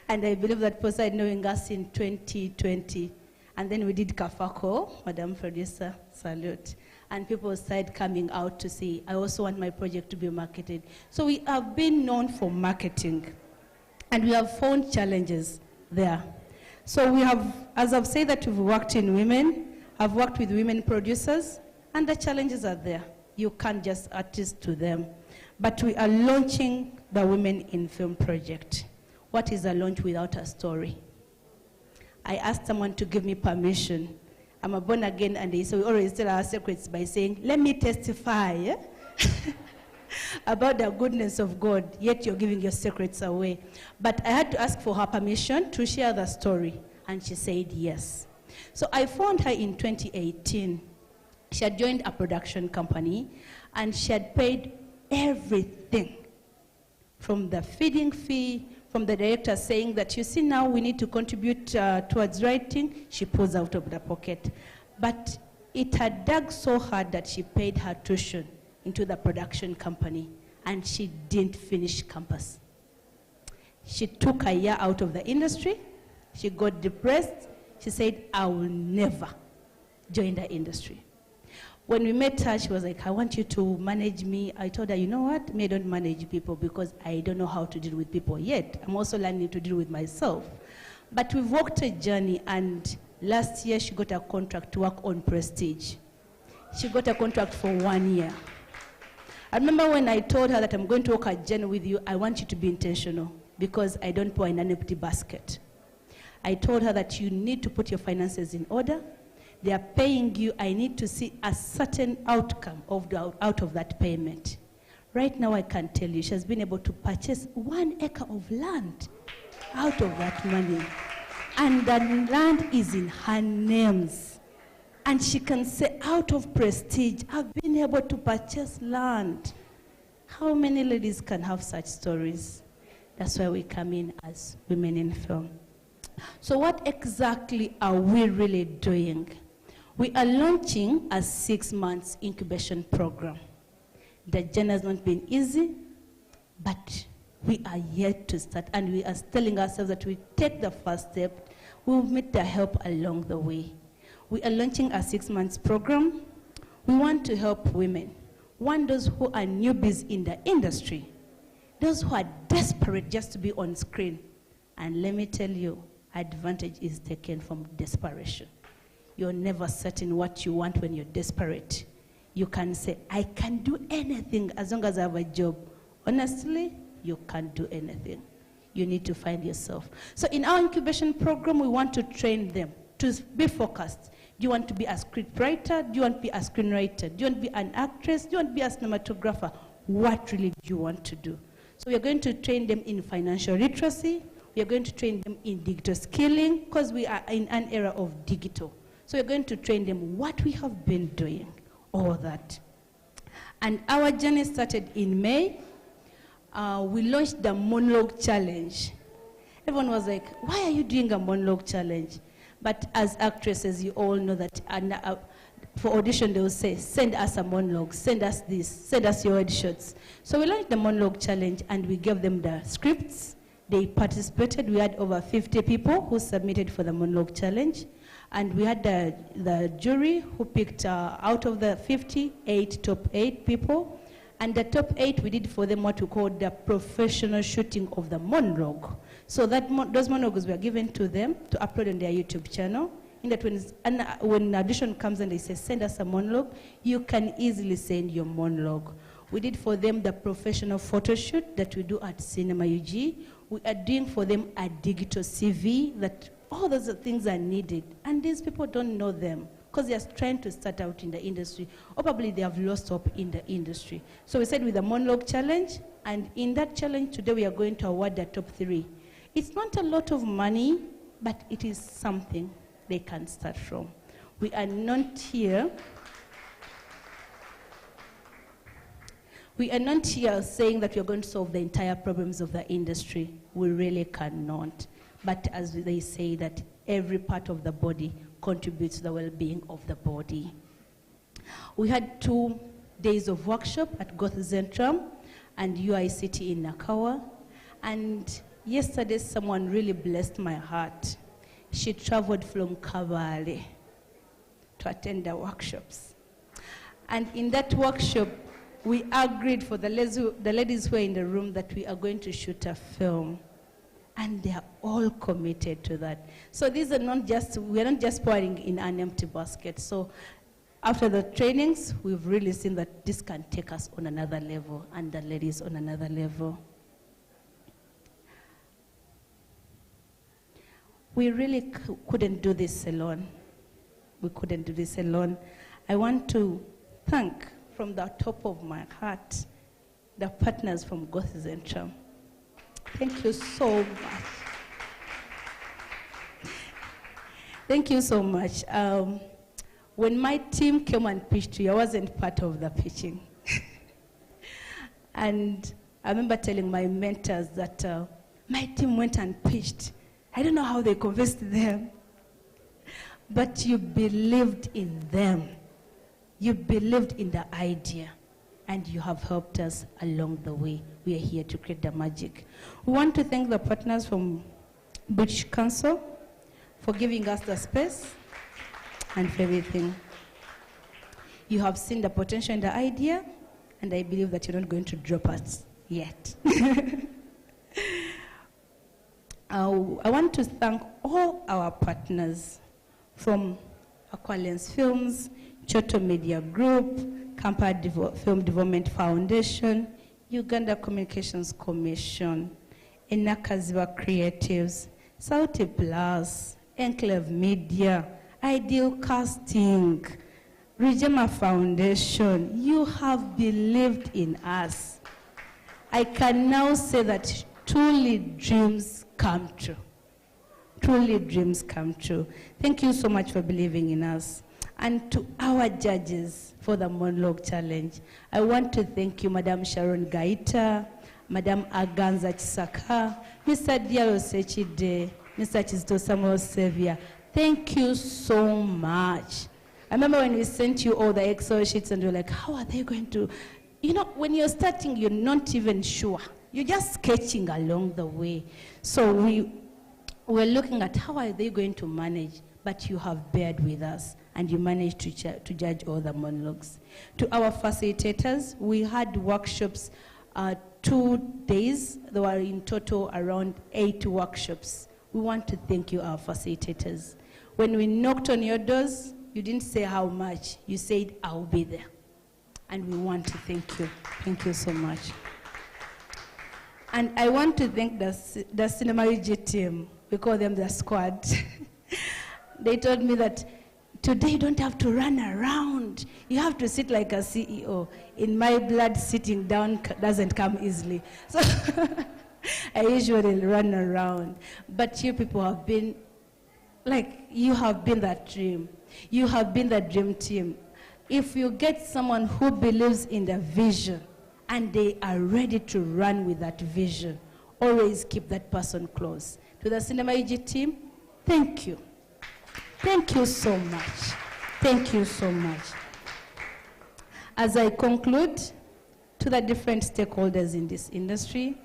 And I believe that people started knowing us in 2020. And then we did Kafako, Madam Producer, salute. And people started coming out to say, I also want my project to be marketed. So we have been known for marketing. And we have found challenges there. So we have, as I've said, that we've worked in women, I've worked with women producers, and the challenges are there. You can't just artist to them. But we are launching the Women in Film project. What is a launch without a story? I asked someone to give me permission. I'm a born again, and they say we always tell our secrets by saying, let me testify about the goodness of God, yet you're giving your secrets away. But I had to ask for her permission to share the story, and she said yes. So I found her in 2018. She had joined a production company, and she had paid everything, from the feeding fee, from the director saying that, you see, now we need to contribute towards writing. She pulls out of the pocket. But it had dug so hard that she paid her tuition into the production company, and she didn't finish campus. She took a year out of the industry. She got depressed. She said, I will never join the industry. When we met her, she was like, I want you to manage me. I told her, you know what? Me, I don't manage people because I don't know how to deal with people yet. I'm also learning to deal with myself. But we've walked a journey, and last year she got a contract to work on Prestige. She got a contract for 1 year. I remember when I told her that I'm going to walk a journey with you, I want you to be intentional because I don't pour in an empty basket. I told her that you need to put your finances in order. They are paying you. I need to see a certain outcome out of that payment. Right now, I can tell you, she has been able to purchase 1 acre of land out of that money. And the land is in her names. And she can say, out of Prestige, I've been able to purchase land. How many ladies can have such stories? That's why we come in as Women in Film. So what exactly are we really doing? We are launching a 6 months incubation program. The journey has not been easy, but we are yet to start, and we are telling ourselves that we take the first step, we'll meet the help along the way. We are launching a 6 months program. We want to help women, those who are newbies in the industry, those who are desperate just to be on screen. And let me tell you, advantage is taken from desperation. You're never certain what you want when you're desperate. You can say, I can do anything as long as I have a job. Honestly, you can't do anything. You need to find yourself. So in our incubation program, we want to train them to be focused. Do you want to be a scriptwriter? Do you want to be a screenwriter? Do you want to be an actress? Do you want to be a cinematographer? What really do you want to do? So we are going to train them in financial literacy. We are going to train them in digital skilling because we are in an era of digital. So we're going to train them what we have been doing, all that. And our journey started in May. We launched the monologue challenge. Everyone was like, why are you doing a monologue challenge? But as actresses, you all know that for audition, they will say, send us a monologue, send us this, send us your headshots. So we launched the monologue challenge, and we gave them the scripts. They participated. We had over 50 people who submitted for the monologue challenge. And we had the jury who picked out of the 58 top 8 people. And the top 8, we did for them what we call the professional shooting of the monologue. So that those monologues were given to them to upload on their YouTube channel. in that when an audition comes and they say, send us a monologue, you can easily send your monologue. We did for them the professional photo shoot that we do at Cinema UG. We are doing for them a digital CV that all those things are needed. And these people don't know them because they are trying to start out in the industry, or probably they have lost hope in the industry. So we said with the monologue challenge, and in that challenge today we are going to award the top 3. It's not a lot of money, but it is something they can start from. We are not here. We are not here saying that we are going to solve the entire problems of the industry. We really cannot. But as they say, that every part of the body contributes to the well-being of the body. We had 2 days of workshop at Goth Zentrum and UICT in Nakawa. And yesterday, someone really blessed my heart. She traveled from Kabale to attend the workshops. And in that workshop, we agreed for the ladies who are in the room that we are going to shoot a film. And they are all committed to that. So these are we are not just pouring in an empty basket. So after the trainings, we've really seen that this can take us on another level, and the ladies on another level. We really couldn't do this alone. We couldn't do this alone. I want to thank from the top of my heart the partners from Goth Zentrum. Thank you so much. Thank you so much. When my team came and pitched to you, I wasn't part of the pitching. And I remember telling my mentors that my team went and pitched. I don't know how they convinced them, but you believed in them. You believed in the idea, and you have helped us along the way. We are here to create the magic. We want to thank the partners from British Council for giving us the space and for everything. You have seen the potential in the idea, and I believe that you're not going to drop us yet. I want to thank all our partners from Aqualens Films, Choto Media Group, Kampala Film Development Foundation, Uganda Communications Commission, Enakaziba Creatives, Sauti Plus, Enclave Media, Ideal Casting, Rijema Foundation. You have believed in us. I can now say that truly dreams come true. Truly dreams come true. Thank you so much for believing in us. And to our judges for the monologue challenge, I want to thank you, Madam Sharon Gaita, Madam Aganza Chisaka, Mr. Diallo Sechide, Mr. Chizito Samuel Sevier. Thank you so much. I remember when we sent you all the Excel sheets and you're like, how are they going to, you know, when you're starting, you're not even sure. You're just sketching along the way. So we're looking at how are they going to manage, but you have bared with us and you managed to judge all the monologues. To our facilitators, we had workshops 2 days. There were in total around 8 workshops. We want to thank you, our facilitators. When we knocked on your doors, you didn't say how much. You said, I'll be there. And we want to thank you. Thank you so much. And I want to thank the Cinema UG team. We call them the squad. They told me that today you don't have to run around. You have to sit like a CEO. In my blood, sitting down doesn't come easily. So I usually run around. But you people have been, like, you have been that dream. You have been the dream team. If you get someone who believes in the vision and they are ready to run with that vision, always keep that person close. To the Cinema UG team, thank you. Thank you so much. Thank you so much. As I conclude, to the different stakeholders in this industry,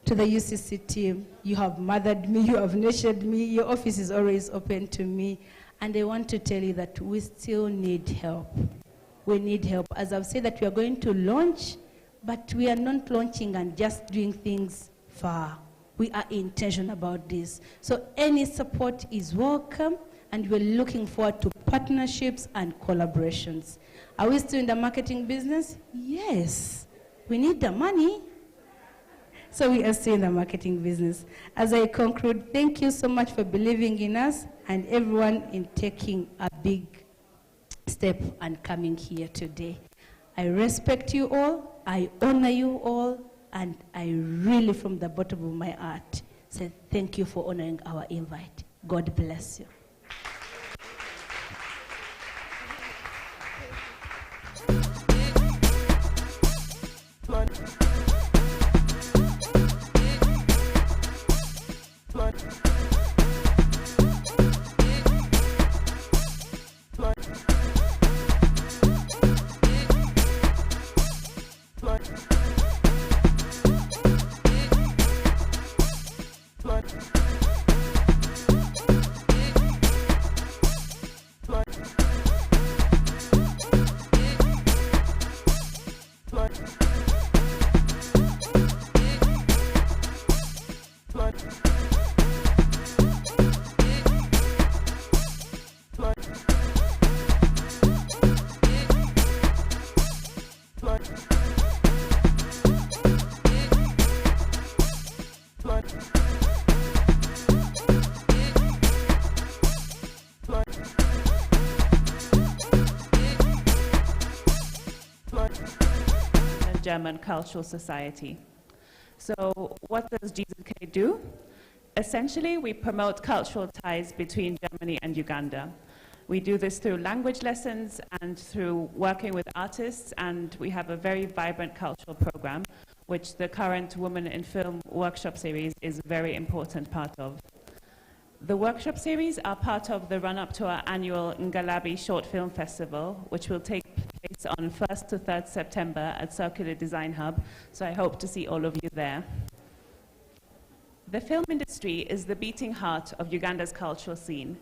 to the UCC team, you have mothered me, you have nurtured me, your office is always open to me, and I want to tell you that we still need help. We need help. As I've said that we are going to launch, but we are not launching and just doing things far. We are intentional about this. So any support is welcome. and we're looking forward to partnerships and collaborations. Are we still in the marketing business? Yes. We need the money. So we are still in the marketing business. As I conclude, thank you so much for believing in us and everyone in taking a big step and coming here today. I respect you all, I honor you all, and I really, from the bottom of my heart, say thank you for honoring our invite. God bless you. German Cultural Society. So what does GZK do? Essentially, we promote cultural ties between Germany and Uganda. We do this through language lessons and through working with artists, and we have a very vibrant cultural program, which the current Women in Film workshop series is a very important part of. The workshop series are part of the run-up to our annual Ngalabi Short Film Festival, which will take place on 1st to 3rd September at Circular Design Hub, so I hope to see all of you there. The film industry is the beating heart of Uganda's cultural scene,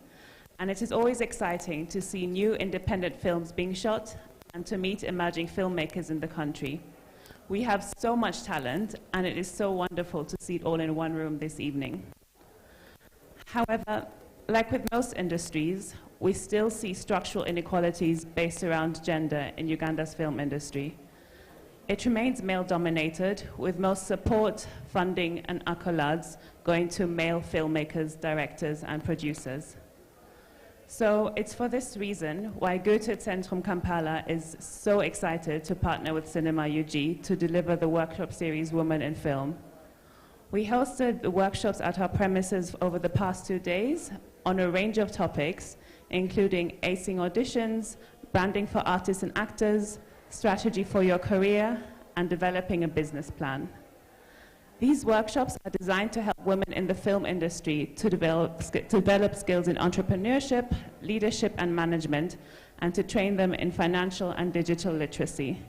and it is always exciting to see new independent films being shot and to meet emerging filmmakers in the country. We have so much talent, and it is so wonderful to see it all in one room this evening. However, like with most industries, we still see structural inequalities based around gender in Uganda's film industry. It remains male-dominated, with most support, funding, and accolades going to male filmmakers, directors, and producers. So it's for this reason why Goethe Zentrum Kampala is so excited to partner with Cinema UG to deliver the workshop series Women in Film. We hosted the workshops at our premises over the past 2 days on a range of topics, including acing auditions, branding for artists and actors, strategy for your career, and developing a business plan. These workshops are designed to help women in the film industry to develop skills in entrepreneurship, leadership, and management, and to train them in financial and digital literacy.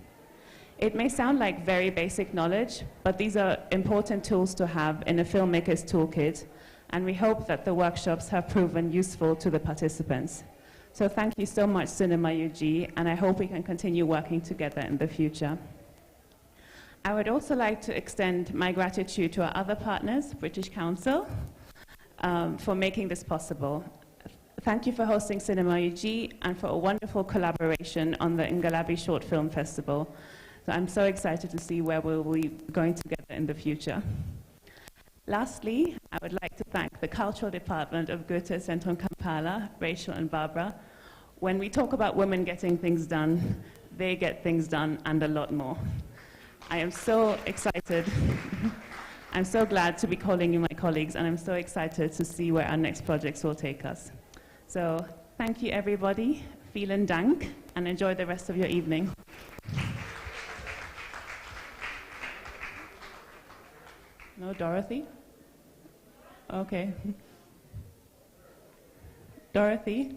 It may sound like very basic knowledge, but these are important tools to have in a filmmaker's toolkit, and we hope that the workshops have proven useful to the participants. So thank you so much, Cinema UG, and I hope we can continue working together in the future. I would also like to extend my gratitude to our other partners, British Council, for making this possible. Thank you for hosting Cinema UG and for a wonderful collaboration on the Ngalabi Short Film Festival. So I'm so excited to see where we'll be going together in the future. Lastly, I would like to thank the Cultural Department of Goethe Zentrum Kampala, Rachel and Barbara. When we talk about women getting things done, they get things done and a lot more. I am so excited. I'm so glad to be calling you my colleagues, and I'm so excited to see where our next projects will take us. So thank you, everybody. Vielen Dank, and enjoy the rest of your evening. No, Dorothy? Okay. Dorothy?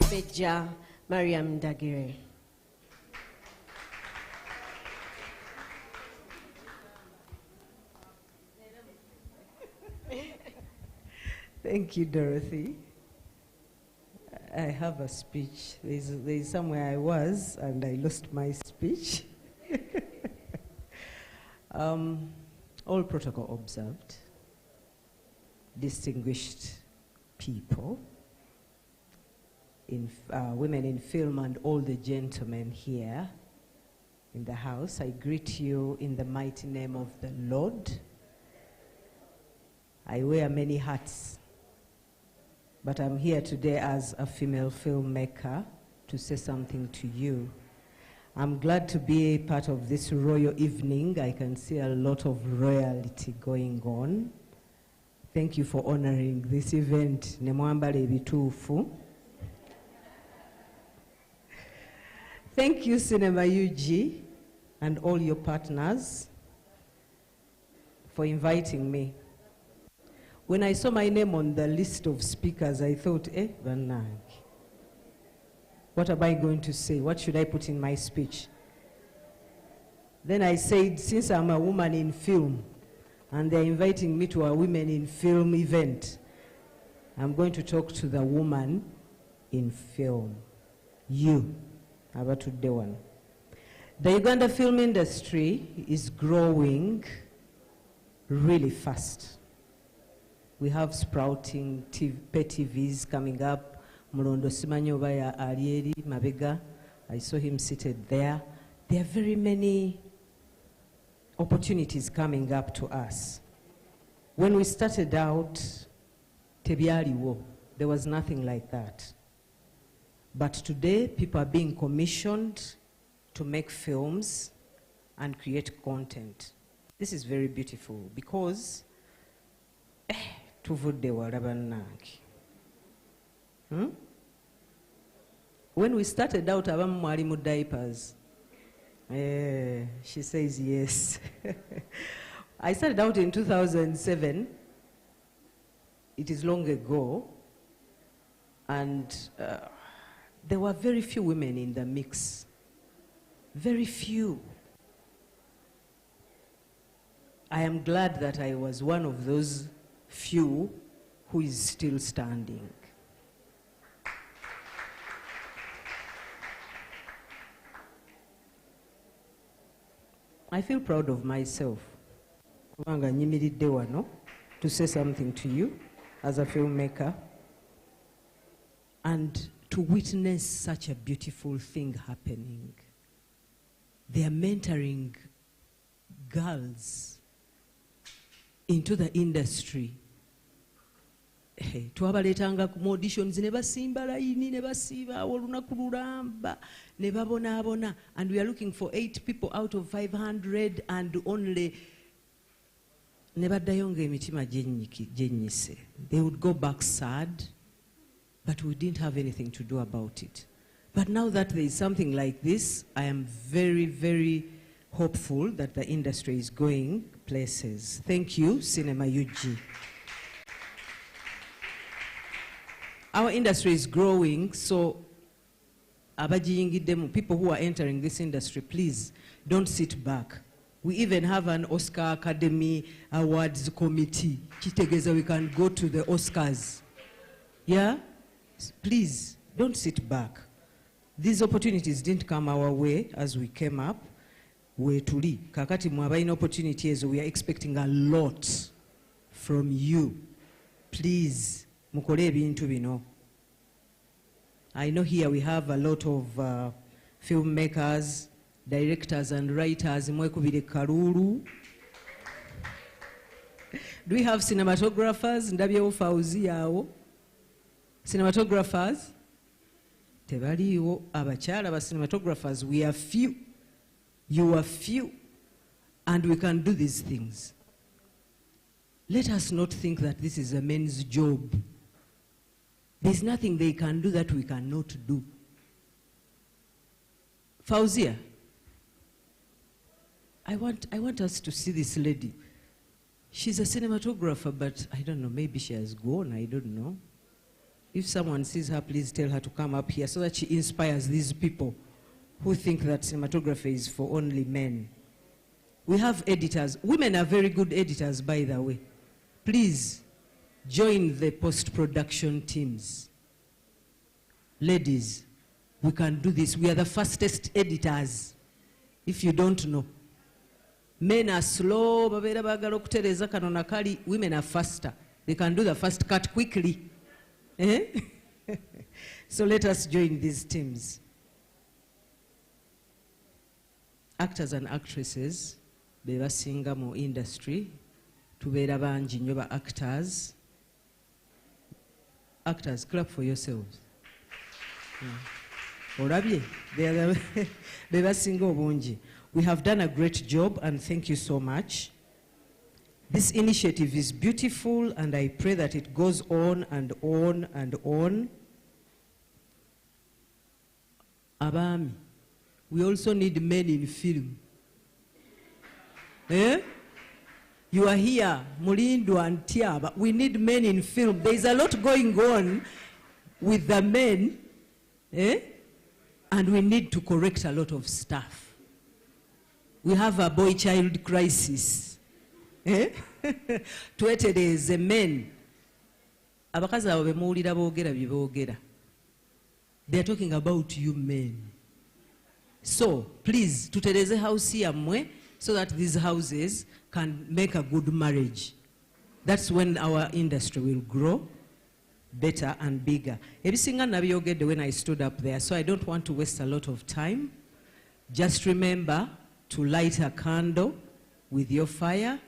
Beja Mariam Dagire. Thank you, Dorothy. I have a speech. There's somewhere I was and I lost my speech. All protocol observed, distinguished people, women in film and all the gentlemen here in the house, I greet you in the mighty name of the Lord. I wear many hats, but I'm here today as a female filmmaker to say something to you. I'm glad to be a part of this royal evening. I can see a lot of royalty going on. Thank you for honoring this event. Nemwambale ebituufu. Thank you, Cinema UG, and all your partners for inviting me. When I saw my name on the list of speakers, I thought, what am I going to say? What should I put in my speech? Then I said, since I'm a woman in film, and they're inviting me to a women in film event, I'm going to talk to the woman in film. You. Abatudde wano. The Uganda film industry is growing really fast. We have sprouting pay TVs coming up. Mulondo simanyi oba Arieri Mabega. I saw him seated there. There are very many opportunities coming up to us. When we started out, tebyaliwo, there was nothing like that. But today, people are being commissioned to make films and create content. This is very beautiful because tuvudde wala bannange. When we started out, abamu mwali mu diapers. She says yes. I started out in 2007. It is long ago. And there were very few women in the mix. Very few. I am glad that I was one of those few who is still standing. I feel proud of myself kubanga nyimiridde wano to say something to you as a filmmaker and to witness such a beautiful thing happening. They are mentoring girls into the industry. Twabaletanga mu auditions ne basimba layini ne basiibaawo olunaku lulamba ne babonaabona, and we are looking for 8 people out of 500 and only ne baddayo ng'emitima gyennyise. They would go back sad, but we didn't have anything to do about it. But now that there is something like this, I am very, very hopeful that the industry is going places. Thank you, Cinema UG. Our industry is growing, so people who are entering this industry, please don't sit back. We even have an Oscar Academy Awards Committee. Kitegeza, we can go to the Oscars. Yeah? Please, don't sit back. These opportunities didn't come our way as we came up. Wetuli, kakati mwabaina opportunities, we are expecting a lot from you. Please, mukole ebintu bino. I know here we have a lot of filmmakers, directors and writers. Mwekubire Karuru. Do we have cinematographers? Ndabyewo Fauzi yawo. Cinematographers? Tebaliwo abakyala ba cinematographers. We are few. You are few. And we can do these things. Let us not think that this is a men's job. There's nothing they can do that we cannot do. Fauzia, I want us to see this lady. She's a cinematographer, but I don't know, maybe she has gone, I don't know. If someone sees her, please tell her to come up here so that she inspires these people who think that cinematography is for only men. We have editors. Women are very good editors, by the way. Please, join the post-production teams. Ladies, we can do this. We are the fastest editors, if you don't know. Men are slow, women are faster. They can do the first cut quickly. Eh? So let us join these teams. Actors and actresses, beba singa mu industry, tubeera bangi nnyo ba actors. Actors, clap for yourselves. Olabye, beba singa obungi. We have done a great job and thank you so much. This initiative is beautiful and I pray that it goes on and on and on. Abami, we also need men in film. Eh? You are here, Mulindo and Tiaba. We need men in film. There is a lot going on with the men, eh? And we need to correct a lot of stuff. We have a boy-child crisis. Eh? Twetereze men. Abakazi abo bemuwulira boogera bye boogera. They are talking about you men. So, please, tutereze house yammwe so that these houses can make a good marriage. That's when our industry will grow better and bigger. Ebisinga nabyogedde when I stood up there, so I don't want to waste a lot of time. Just remember to light a candle with your fire,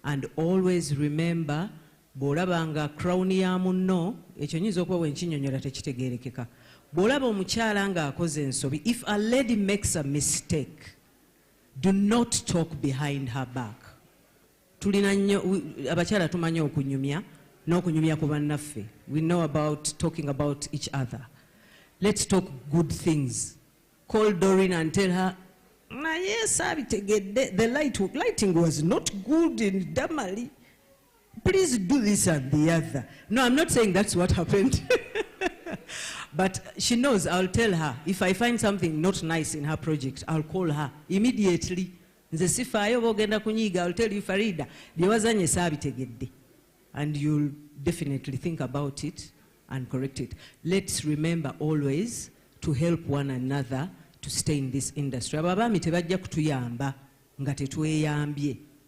and always remember, bw'olabanga crown ya munno, ekyo nyiza okuba bwenkinyonyola tekitegeerekeka. Bw'olaba omukyala ng'akoze ensobi, if a lady makes a mistake, do not talk behind her back. Tulina nnyo abakyala tumanyi okunyumya n'okunyumya ku bannaffe. We know about talking about each other. Let's talk good things. Call Doreen and tell her, yes, the lighting was not good in Damali. Please do this and the other. No, I'm not saying that's what happened. But she knows. I'll tell her. If I find something not nice in her project, I'll call her immediately. I'll tell you, Farida, and you'll definitely think about it and correct it. Let's remember always to help one another to stay in this industry.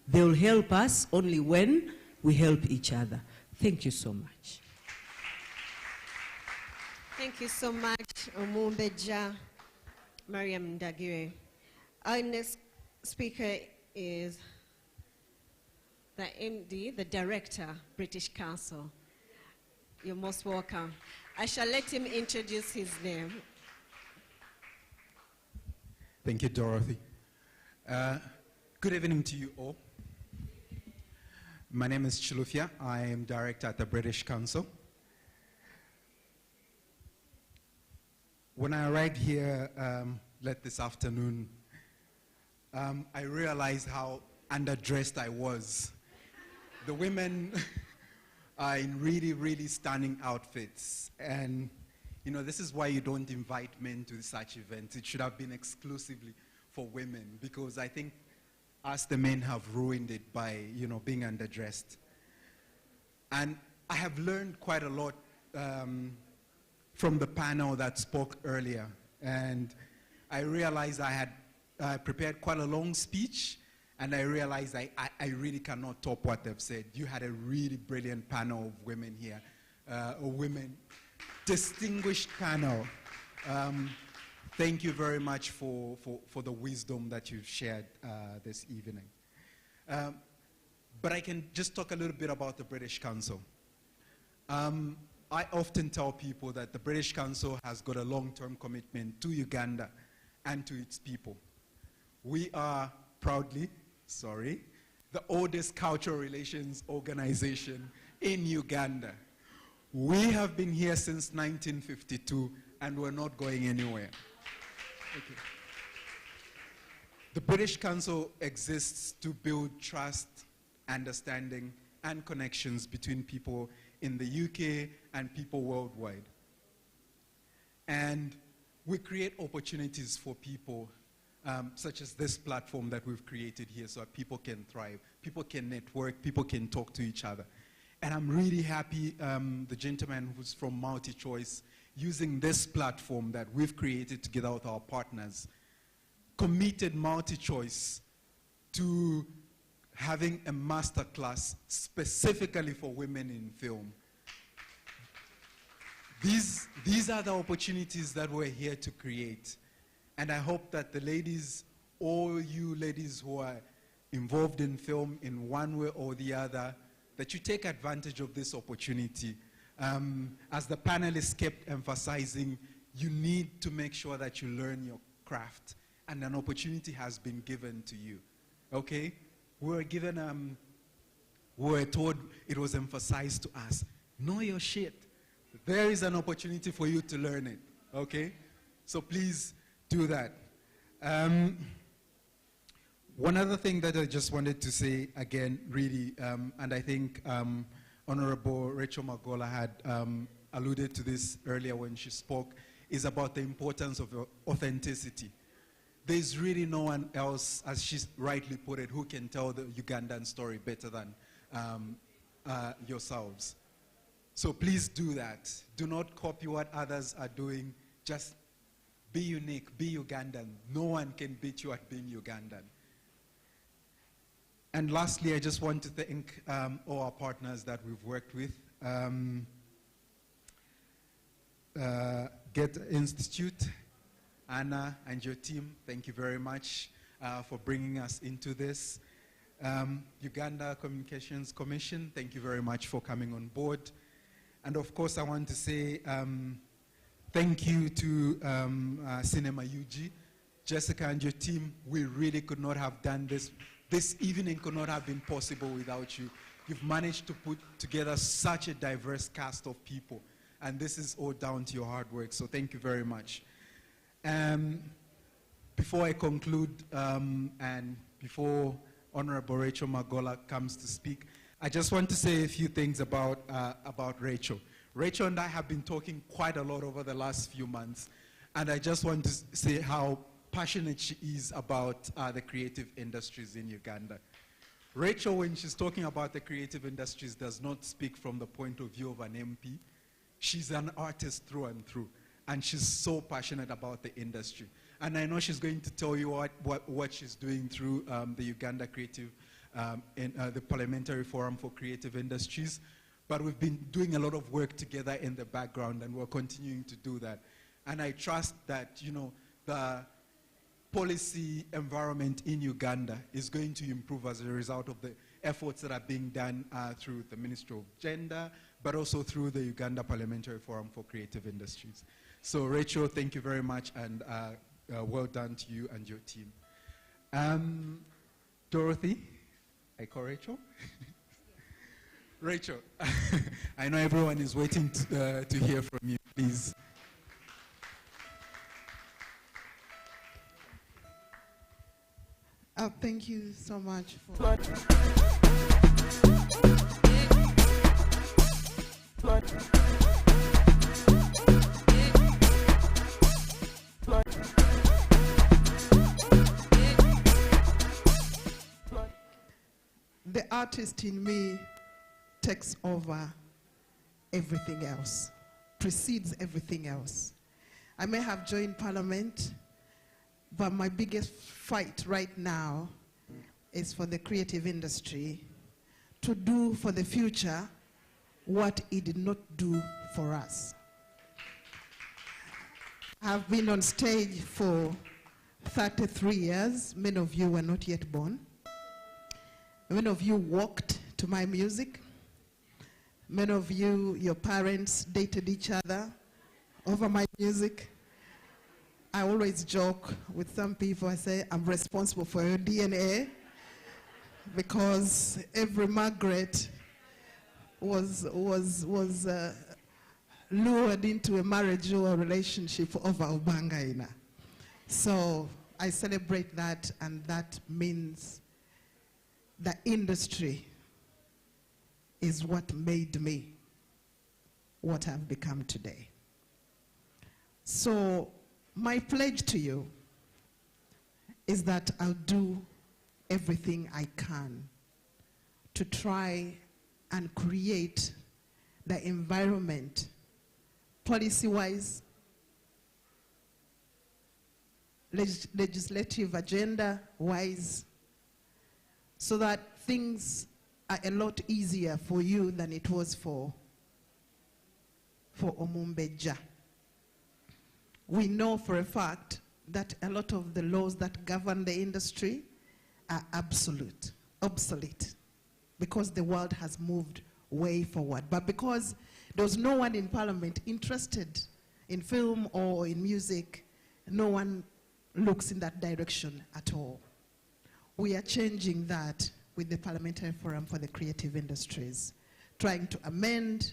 They'll help us only when we help each other. Thank you so much. Thank you so much, Omumbeja Mariam Ndagire. Our next speaker is the MD, the Director, British Council. You're most welcome. I shall let him introduce his name. Thank you, Dorothy. Good evening to you all. My name is Chilufya. I am Director at the British Council. When I arrived here late this afternoon, I realized how underdressed I was. The women are in really, really stunning outfits. And, you know, this is why you don't invite men to such events. It should have been exclusively for women, because I think us, the men, have ruined it by, you know, being underdressed. And I have learned quite a lot from the panel that spoke earlier. And I realized I had prepared quite a long speech, and I realized I really cannot top what they've said. You had a really brilliant panel of women here, distinguished panel. Thank you very much for the wisdom that you've shared this evening. But I can just talk a little bit about the British Council. I often tell people that the British Council has got a long-term commitment to Uganda and to its people. We are proudly, the oldest cultural relations organization in Uganda. We have been here since 1952 and we're not going anywhere. Okay. The British Council exists to build trust, understanding, and connections between people in the UK and people worldwide. And we create opportunities for people, such as this platform that we've created here, so that people can thrive, people can network, people can talk to each other. And I'm really happy the gentleman who's from MultiChoice, using this platform that we've created together with our partners, committed MultiChoice to having a masterclass specifically for women in film. These are the opportunities that we're here to create. And I hope that the ladies, all you ladies who are involved in film in one way or the other, that you take advantage of this opportunity. As the panelists kept emphasizing, you need to make sure that you learn your craft, and an opportunity has been given to you. Okay? We were given, we were told, it was emphasized to us, know your shit. There is an opportunity for you to learn it. Okay? So please do that. One other thing that I just wanted to say again, really, and I think Honorable Rachel Magola had alluded to this earlier when she spoke, is about the importance of authenticity. There's really no one else, as she rightly put it, who can tell the Ugandan story better than yourselves. So please do that. Do not copy what others are doing. Just be unique, be Ugandan. No one can beat you at being Ugandan. And lastly, I just want to thank all our partners that we've worked with. Get Institute, Anna and your team, thank you very much for bringing us into this. Uganda Communications Commission, thank you very much for coming on board. And of course, I want to say thank you to Cinema UG. Jessica and your team, we really could not have done this. This evening could not have been possible without you. You've managed to put together such a diverse cast of people, and this is all down to your hard work, so thank you very much. Before I conclude, and before Honorable Rachel Magola comes to speak, I just want to say a few things about Rachel. Rachel and I have been talking quite a lot over the last few months, and I just want to say how passionate she is about the creative industries in Uganda. Rachel, when she's talking about the creative industries, does not speak from the point of view of an MP. She's an artist through and through, and she's so passionate about the industry. And I know she's going to tell you what she's doing through the Uganda Creative, the Parliamentary Forum for Creative Industries. But we've been doing a lot of work together in the background, and we're continuing to do that. And I trust that, you know, the policy environment in Uganda is going to improve as a result of the efforts that are being done through the Ministry of Gender, but also through the Uganda Parliamentary Forum for Creative Industries. So Rachel, thank you very much, and well done to you and your team. Dorothy, I call Rachel. Rachel, I know everyone is waiting to hear from you, please. Thank you so much for... The artist in me takes over everything else, precedes everything else. I may have joined Parliament, but my biggest fight right now is for the creative industry to do for the future what it did not do for us. I've been on stage for 33 years. Many of you were not yet born. Many of you walked to my music. Many of you, your parents dated each other over my music. I always joke with some people, I say, I'm responsible for your DNA because every Margaret was lured into a marriage or a relationship over Ubangaina. So I celebrate that, and that means the industry is what made me what I've become today. So my pledge to you is that I'll do everything I can to try and create the environment, policy-wise, legislative agenda-wise, so that things are a lot easier for you than it was for Omumbeja. We know for a fact that a lot of the laws that govern the industry are obsolete, because the world has moved way forward. But because there was no one in Parliament interested in film or in music, no one looks in that direction at all. We are changing that with the Parliamentary Forum for the Creative Industries, trying to amend,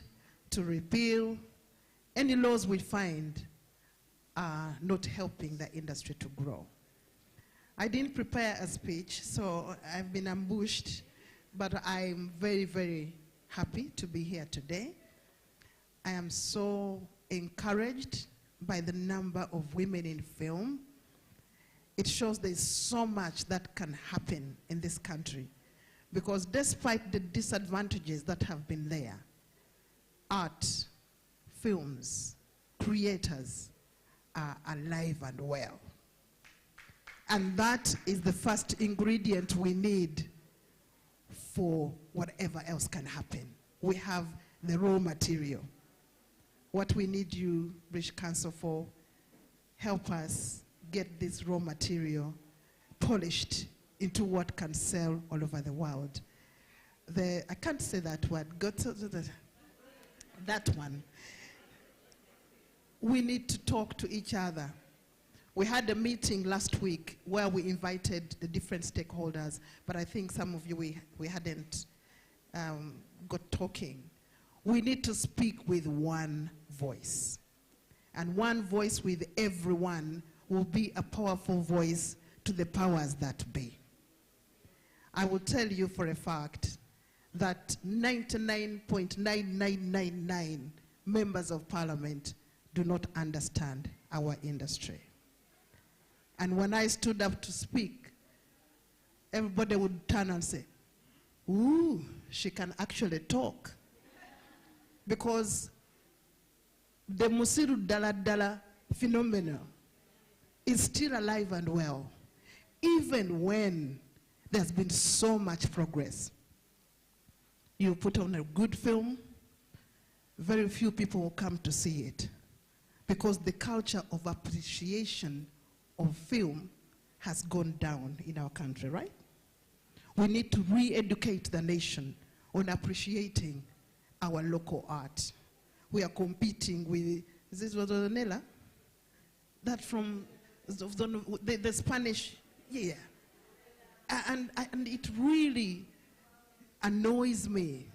to repeal any laws we find are not helping the industry to grow. I didn't prepare a speech, so I've been ambushed, but I'm very, very happy to be here today. I am so encouraged by the number of women in film. It shows there's so much that can happen in this country, because despite the disadvantages that have been there, art, films, creators are alive and well. And that is the first ingredient we need for whatever else can happen. We have the raw material. What we need you, British Council, for, help us get this raw material polished into what can sell all over the world. I can't say that word, that one. We need to talk to each other. We had a meeting last week where we invited the different stakeholders, but I think some of you, we hadn't got talking. We need to speak with one voice. And one voice with everyone will be a powerful voice to the powers that be. I will tell you for a fact that 99.9999 members of Parliament do not understand our industry. And when I stood up to speak, everybody would turn and say, ooh, she can actually talk. Because the Musiru Dala Dala phenomenon is still alive and well, even when there's been so much progress. You put on a good film, very few people will come to see it, because the culture of appreciation of film has gone down in our country, right? We need to re-educate the nation on appreciating our local art. We are competing with, is this Rodonella? That from the Spanish, yeah. And it really annoys me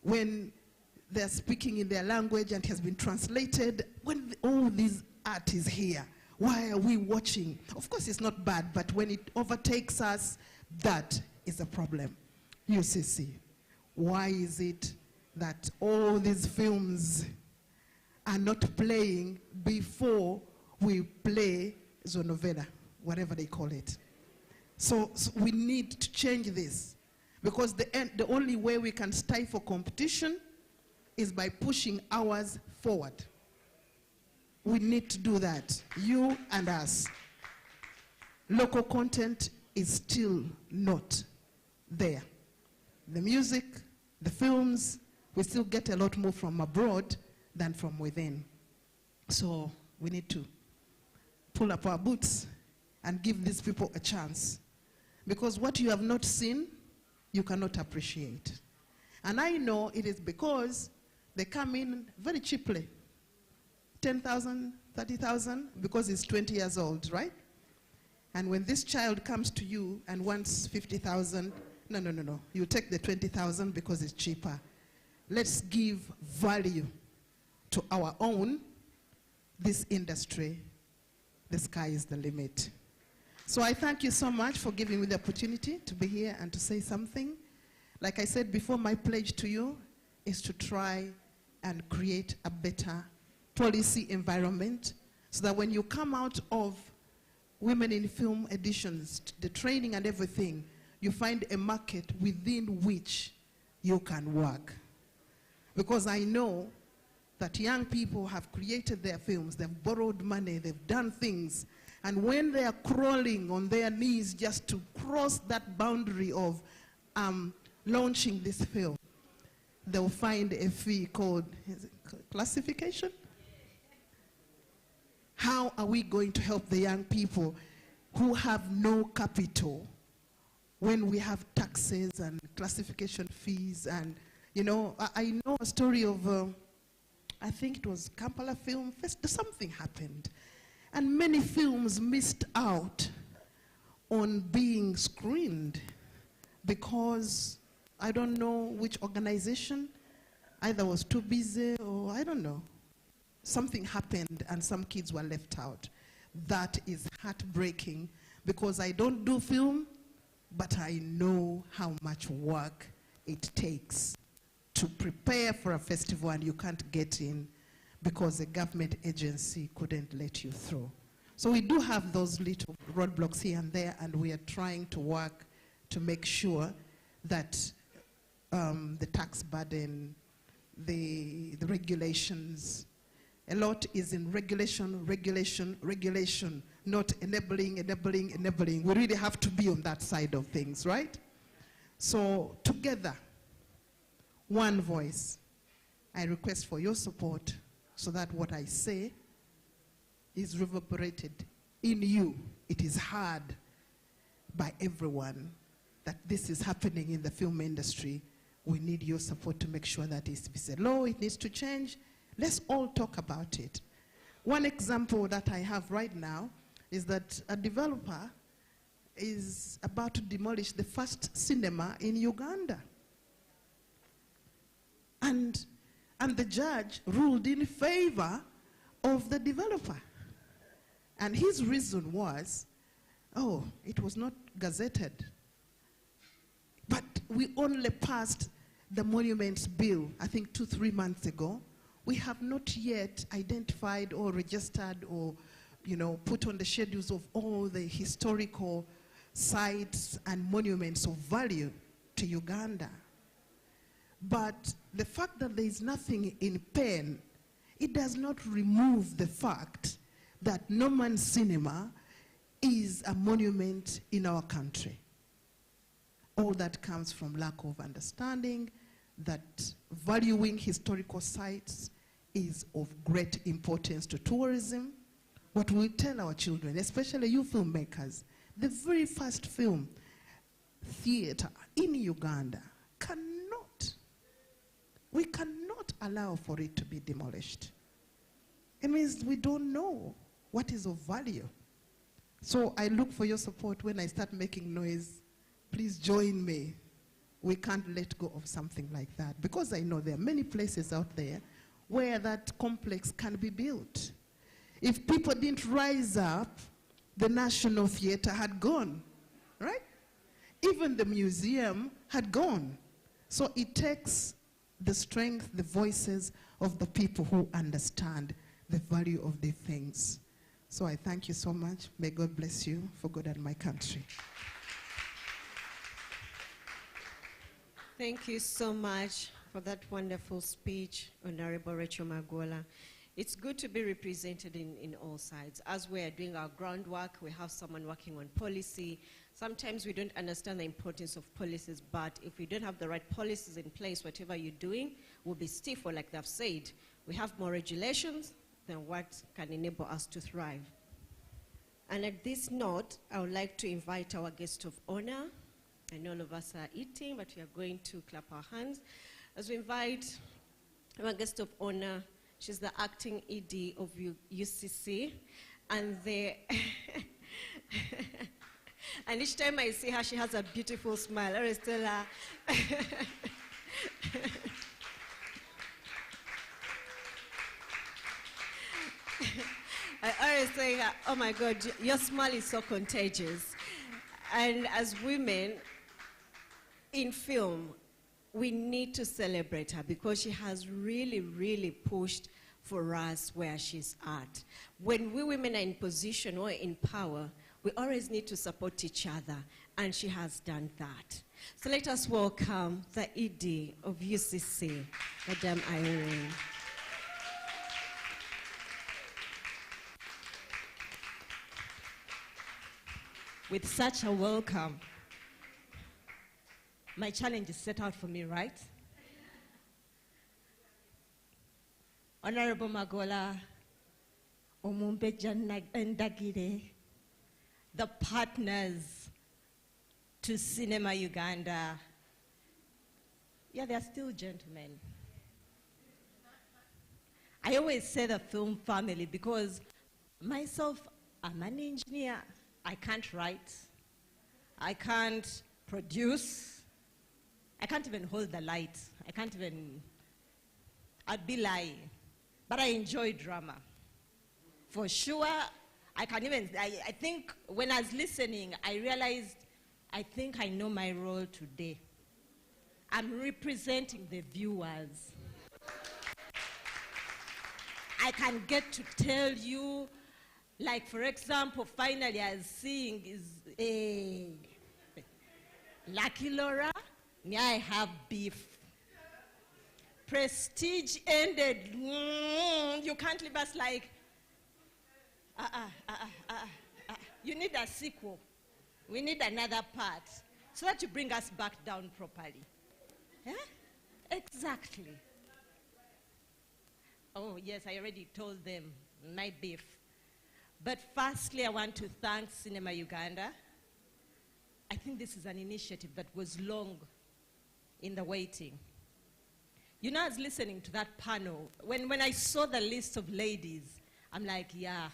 when they're speaking in their language and it has been translated. When all this art is here, why are we watching? Of course it's not bad, but when it overtakes us, that is a problem. UCC, why is it that all these films are not playing before we play Zonovela, whatever they call it? So we need to change this, because the only way we can stifle competition is by pushing ours forward. We need to do that, you and us. Local content is still not there. The music, the films, we still get a lot more from abroad than from within. So we need to pull up our boots and give these people a chance. Because what you have not seen, you cannot appreciate. And I know it is because they come in very cheaply. 10,000, 30,000, because it's 20 years old, right? And when this child comes to you and wants 50,000, no. You take the 20,000 because it's cheaper. Let's give value to our own, this industry. The sky is the limit. So I thank you so much for giving me the opportunity to be here and to say something. Like I said before, my pledge to you is to try and create a better policy environment so that when you come out of Women in Film editions, the training and everything, you find a market within which you can work. Because I know that young people have created their films, they've borrowed money, they've done things, and when they are crawling on their knees just to cross that boundary of launching this film, they'll find a fee called, is it classification? How are we going to help the young people who have no capital when we have taxes and classification fees? And, you know, I know a story of, I think it was Kampala Film Fest, something happened. And many films missed out on being screened because I don't know which organization either was too busy or I don't know. Something happened and some kids were left out. That is heartbreaking because I don't do film, but I know how much work it takes to prepare for a festival and you can't get in because a government agency couldn't let you through. So we do have those little roadblocks here and there, and we are trying to work to make sure that the tax burden, the regulations, a lot is in regulation, not enabling. We really have to be on that side of things, right? So together, one voice. I request for your support so that what I say is reverberated in you. It is heard by everyone that this is happening in the film industry. We need your support to make sure that it's a law, it needs to change. Let's all talk about it. One example that I have right now is that a developer is about to demolish the first cinema in Uganda. And the judge ruled in favor of the developer. And his reason was, oh, it was not gazetted. But we only passed the monuments bill, I think 2-3 months ago. We have not yet identified or registered or, you know, put on the schedules of all the historical sites and monuments of value to Uganda. But the fact that there is nothing in pen, it does not remove the fact that Norman Cinema is a monument in our country. All that comes from lack of understanding that valuing historical sites is of great importance to tourism. What we tell our children, especially you filmmakers, the very first film theater in Uganda we cannot allow for it to be demolished. It means we don't know what is of value. So I look for your support when I start making noise. Please join me. We can't let go of something like that because I know there are many places out there where that complex can be built. If people didn't rise up, the National Theatre had gone, right? Even the museum had gone. So it takes the strength, the voices of the people who understand the value of these things. So I thank you so much. May God bless you for God and my country. Thank you so much for that wonderful speech, Honorable Rachel Magwola. It's good to be represented in all sides. As we are doing our groundwork, we have someone working on policy. Sometimes we don't understand the importance of policies, but if we don't have the right policies in place, whatever you're doing will be stiff, or like they've said, we have more regulations than what can enable us to thrive. And at this note, I would like to invite our guest of honor. I know all of us are eating, but we are going to clap our hands as we invite our guest of honor. She's the acting ED of UCC, and and each time I see her, she has a beautiful smile. I always tell her, I always say, oh my God, your smile is so contagious. And as women in film, we need to celebrate her because she has really, really pushed for us where she's at. When we women are in position or in power, We always need to support each other, and she has done that. So let us welcome the ED of UCC, Madam Irene. With such a welcome, my challenge is set out for me, right? Honorable Magola, Omumbeja Ndagire, the partners to Cinema Uganda. Yeah, they're still gentlemen. I always say the film family because myself, I'm an engineer. I can't write. I can't produce. I can't even hold the light. I'd be lying. But I enjoy drama. For sure, I think when I was listening, I realized I think I know my role today. I'm representing the viewers. I can get to tell you, like for example, finally I was seeing is Lucky Laura, may I have beef. Prestige ended. You can't leave us like, you need a sequel. We need another part so that you bring us back down properly. Yeah? Exactly. Oh, yes, I already told them my beef. But firstly, I want to thank Cinema Uganda. I think this is an initiative that was long in the waiting. You know, I was listening to that panel. When I saw the list of ladies, I'm like, yeah.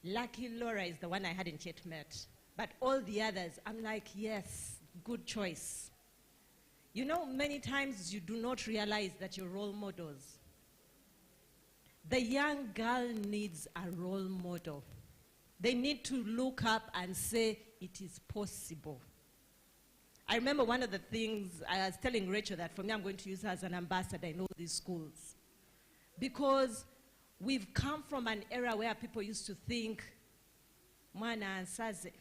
Lucky Laura is the one I hadn't yet met. But all the others, I'm like, yes, good choice. You know, many times you do not realize that you're role models. The young girl needs a role model. They need to look up and say, it is possible. I remember one of the things, I was telling Rachel that for me, I'm going to use her as an ambassador in all these schools. Because we've come from an era where people used to think, Mwana ansaze.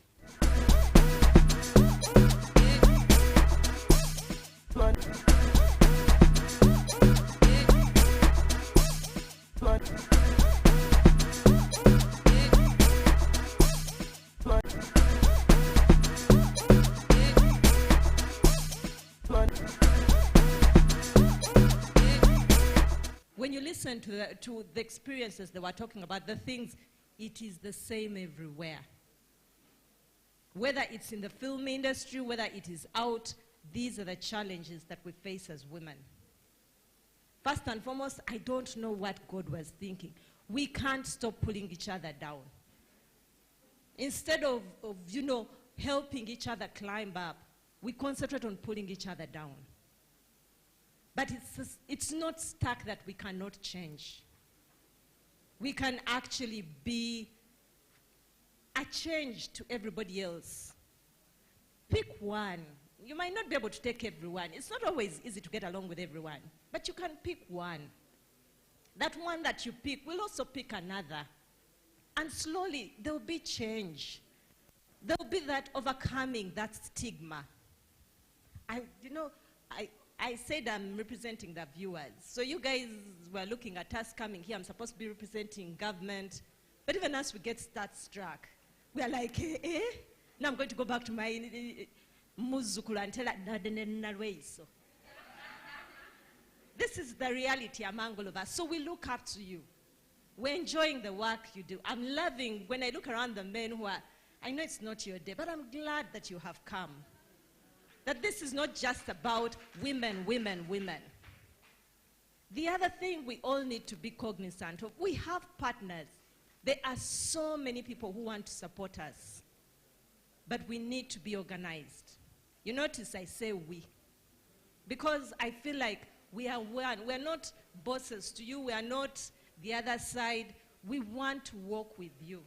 When you listen to the experiences they were talking about, the things, it is the same everywhere. Whether it's in the film industry, whether it is out, these are the challenges that we face as women. First and foremost, I don't know what God was thinking. We can't stop pulling each other down. Instead of helping each other climb up, we concentrate on pulling each other down. But it's not stuck that we cannot change. We can actually be a change to everybody else. Pick one. You might not be able to take everyone. It's not always easy to get along with everyone, but you can pick one. That one that you pick will also pick another. And slowly, there will be change. There will be that overcoming that stigma. I said I'm representing the viewers. So you guys were looking at us coming here. I'm supposed to be representing government. But even as we get starstruck, we are like, Now I'm going to go back to my muzukulu and tell her, this is the reality among all of us. So we look up to you. We're enjoying the work you do. I'm loving when I look around the men who are, I know it's not your day, but I'm glad that you have come. That this is not just about women, women, women. The other thing we all need to be cognizant of, we have partners. There are so many people who want to support us, but we need to be organized. You notice I say we, because I feel like we are one. We're not bosses to you. We are not the other side. We want to work with you.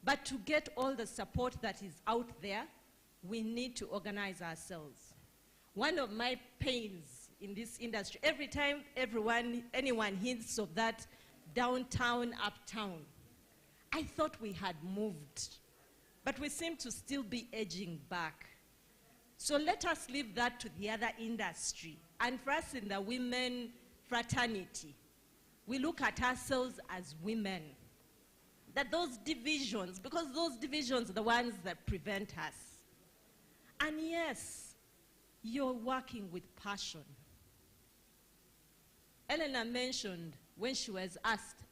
But to get all the support that is out there, we need to organize ourselves. One of my pains in this industry, every time anyone hints of that downtown, uptown, I thought we had moved, but we seem to still be edging back. So let us leave that to the other industry. And for us in the women fraternity, we look at ourselves as women. That those divisions, because those divisions are the ones that prevent us. And yes, you're working with passion. Elena mentioned when she was asked,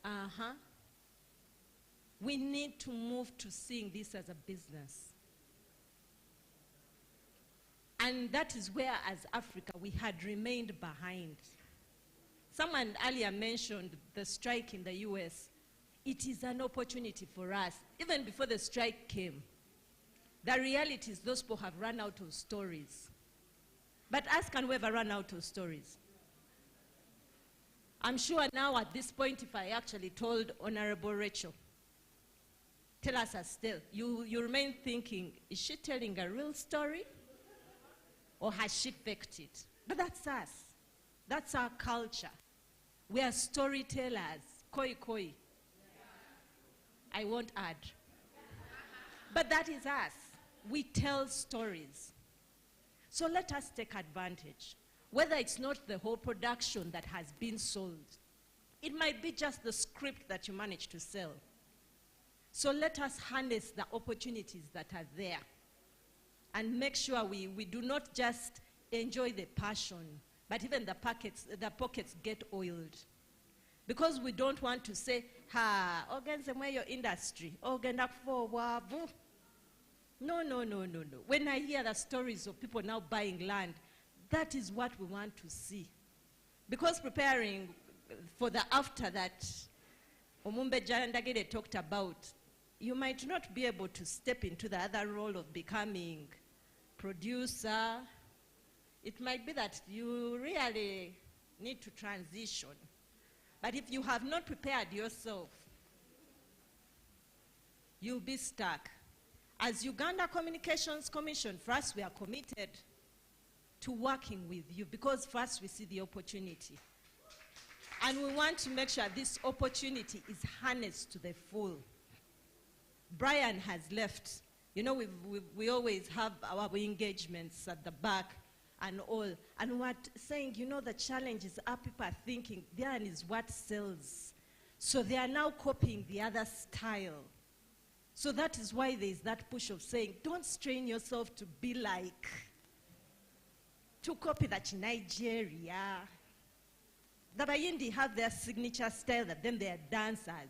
we need to move to seeing this as a business. And that is where, as Africa, we had remained behind. Someone earlier mentioned the strike in the US. It is an opportunity for us. Even before the strike came, the reality is those people have run out of stories. But us, can we ever run out of stories? I'm sure now at this point, if I actually told Honorable Rachel, tell us Estelle, you remain thinking, is she telling a real story? Or has she faked it? But that's us. That's our culture. We are storytellers. Koi koi. I won't add. But that is us. We tell stories. So let us take advantage. Whether it's not the whole production that has been sold, it might be just the script that you managed to sell. So let us harness the opportunities that are there and make sure we do not just enjoy the passion, but even the pockets get oiled. Because we don't want to say, organze your industry, organda for wabu. No. When I hear the stories of people now buying land, that is what we want to see. Because preparing for the after that Omumbe Jandagede talked about, you might not be able to step into the other role of becoming producer. It might be that you really need to transition. But if you have not prepared yourself, you'll be stuck. As Uganda Communications Commission, for us, we are committed to working with you because first we see the opportunity. And we want to make sure this opportunity is harnessed to the full. Brian has left. You know, we always have our engagements at the back and all. And we're saying, you know, the challenge is our people are thinking, there is what sells. So they are now copying the other style. So that is why there is that push of saying, don't strain yourself to be like, to copy that Nigeria. The Bayindi have their signature style, that then they are dancers.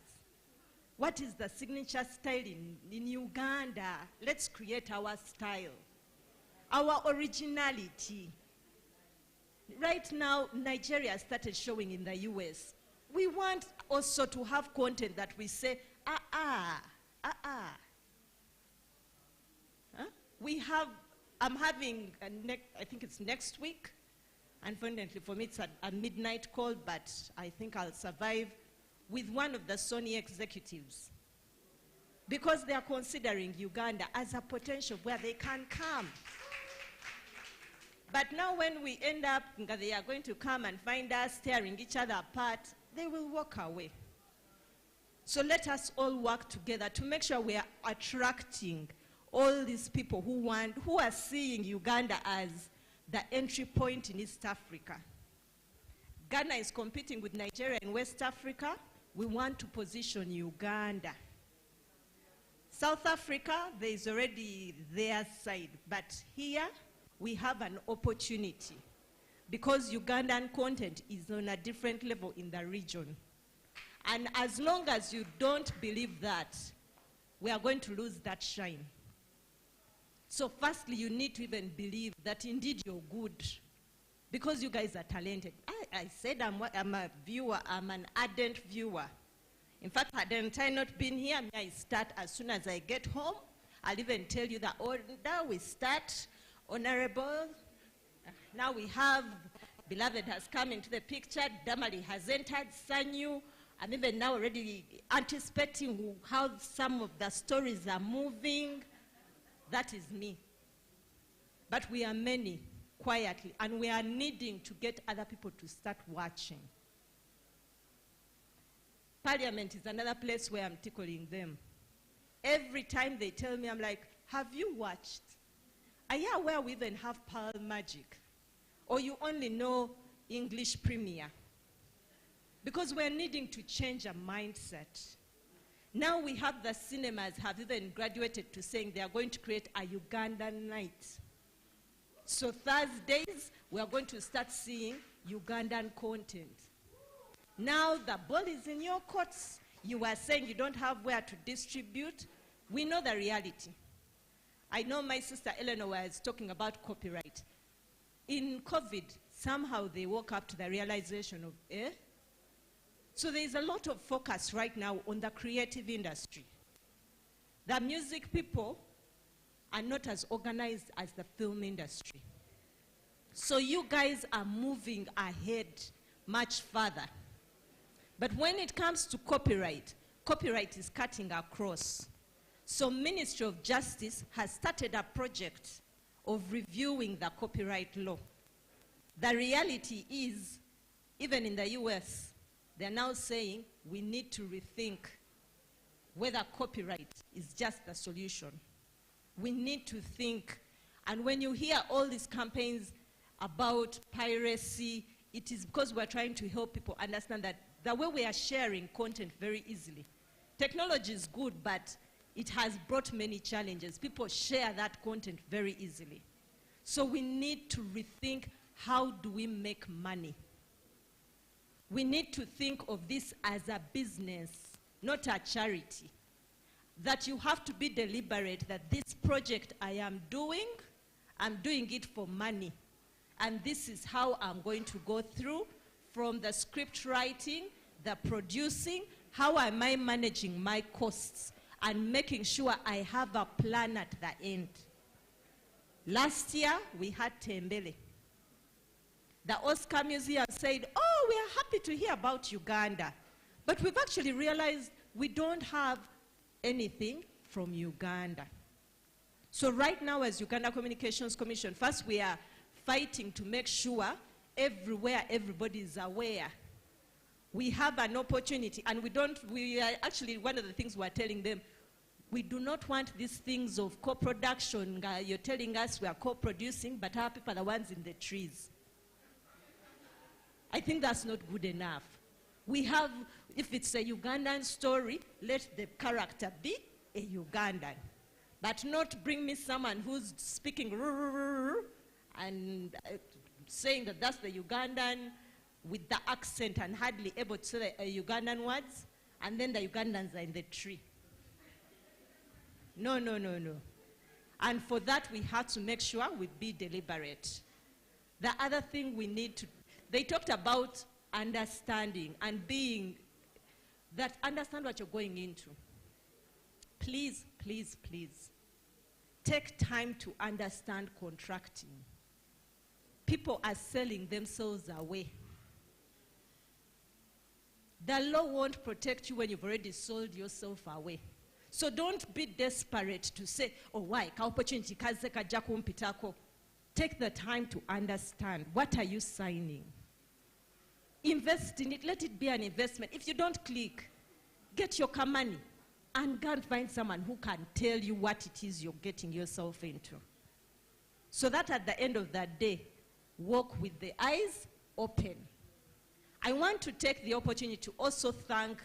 What is the signature style in Uganda? Let's create our style, our originality. Right now, Nigeria started showing in the US. We want also to have content that we say, We have, I'm having, I think it's next week. Unfortunately for me, it's a midnight call, but I think I'll survive, with one of the Sony executives. Because they are considering Uganda as a potential where they can come. But now when we end up, they are going to come and find us tearing each other apart, they will walk away. So let us all work together to make sure we are attracting all these people who are seeing Uganda as the entry point in East Africa. Ghana is competing with Nigeria in West Africa. We want to position Uganda. South Africa, there is already their side, but here we have an opportunity because Ugandan content is on a different level in the region. And as long as you don't believe that, we are going to lose that shine. So firstly, you need to even believe that indeed you're good, because you guys are talented. I said I'm a viewer, I'm an ardent viewer. In fact, hadn't I not been here, I start as soon as I get home. I'll even tell you that order we start, Honorable. Now we have, Beloved has come into the picture, Damali has entered, Sanyu. I'm even now already anticipating how some of the stories are moving. That is me. But we are many, quietly, and we are needing to get other people to start watching. Parliament is another place where I'm tickling them. Every time they tell me, I'm like, have you watched? Are you aware we even have Pearl Magic? Or you only know English Premier? Because we're needing to change a mindset. Now we have the cinemas have even graduated to saying they are going to create a Ugandan night. So Thursdays, we are going to start seeing Ugandan content. Now the ball is in your courts. You are saying you don't have where to distribute. We know the reality. I know my sister Eleanor was talking about copyright. In COVID, somehow they woke up to the realization of, So there is a lot of focus right now on the creative industry. The music people are not as organized as the film industry. So you guys are moving ahead much further. But when it comes to copyright, copyright is cutting across. So Ministry of Justice has started a project of reviewing the copyright law. The reality is, even in the US, they're now saying we need to rethink whether copyright is just the solution. We need to think, and when you hear all these campaigns about piracy, it is because we're trying to help people understand that the way we are sharing content very easily. Technology is good, but it has brought many challenges. People share that content very easily. So we need to rethink, how do we make money? We need to think of this as a business, not a charity. That you have to be deliberate that this project I'm doing it for money. And this is how I'm going to go through from the script writing, the producing, how am I managing my costs, and making sure I have a plan at the end. Last year, we had Tembele. The Oscar Museum said, oh, we are happy to hear about Uganda. But we've actually realized we don't have anything from Uganda. So right now, as Uganda Communications Commission, first we are fighting to make sure everywhere everybody is aware. We have an opportunity, and we are actually, one of the things we're telling them, we do not want these things of co-production. You're telling us we are co-producing, but our people are the ones in the trees. I think that's not good enough. We have, if it's a Ugandan story, let the character be a Ugandan. But not bring me someone who's speaking and saying that that's the Ugandan with the accent and hardly able to say the Ugandan words, and then the Ugandans are in the tree. No, no, no, no. And for that, we have to make sure we be deliberate. The other thing we need to, they talked about understanding and being, that understand what you're going into. Please, please, please, take time to understand contracting. People are selling themselves away. The law won't protect you when you've already sold yourself away. So don't be desperate to say, oh, why? Opportunity kaze kajja kumpitako. Take the time to understand. What are you signing? Invest in it. Let it be an investment. If you don't click, get your money and go and find someone who can tell you what it is you're getting yourself into. So that at the end of that day, walk with the eyes open. I want to take the opportunity to also thank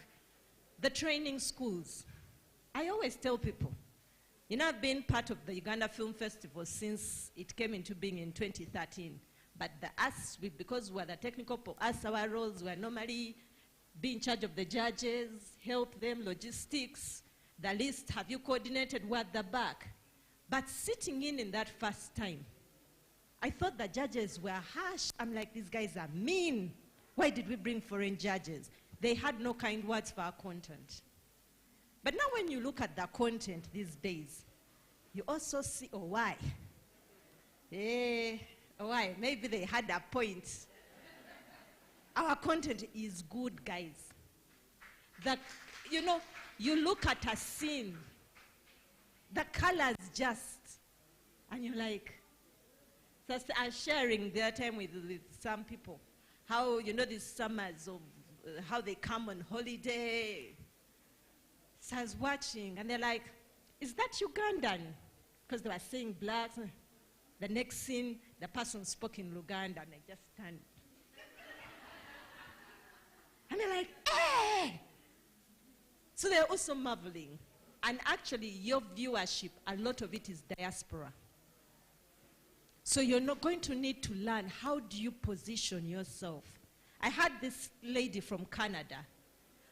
the training schools. I always tell people, you know, I've been part of the Uganda Film Festival since it came into being in 2013. But because we're the technical people, our roles were normally be in charge of the judges, help them, logistics, the list, have you coordinated, we're at the back. But sitting in that first time, I thought the judges were harsh. I'm like, these guys are mean. Why did we bring foreign judges? They had no kind words for our content. But now when you look at the content these days, you also see, oh, why? Why? Maybe they had a point. Our content is good, guys. That, you know, you look at a scene, the colors just, and you're like, so I'm sharing their time with some people, how, you know, these summers of how they come on holiday. So I was watching, and they're like, is that Ugandan? Because they were saying blacks. The next scene, the person spoke in Luganda, and I just turned. And they're like, hey! So they're also marveling. And actually, your viewership, a lot of it is diaspora. So you're not going to need to learn how do you position yourself. I had this lady from Canada,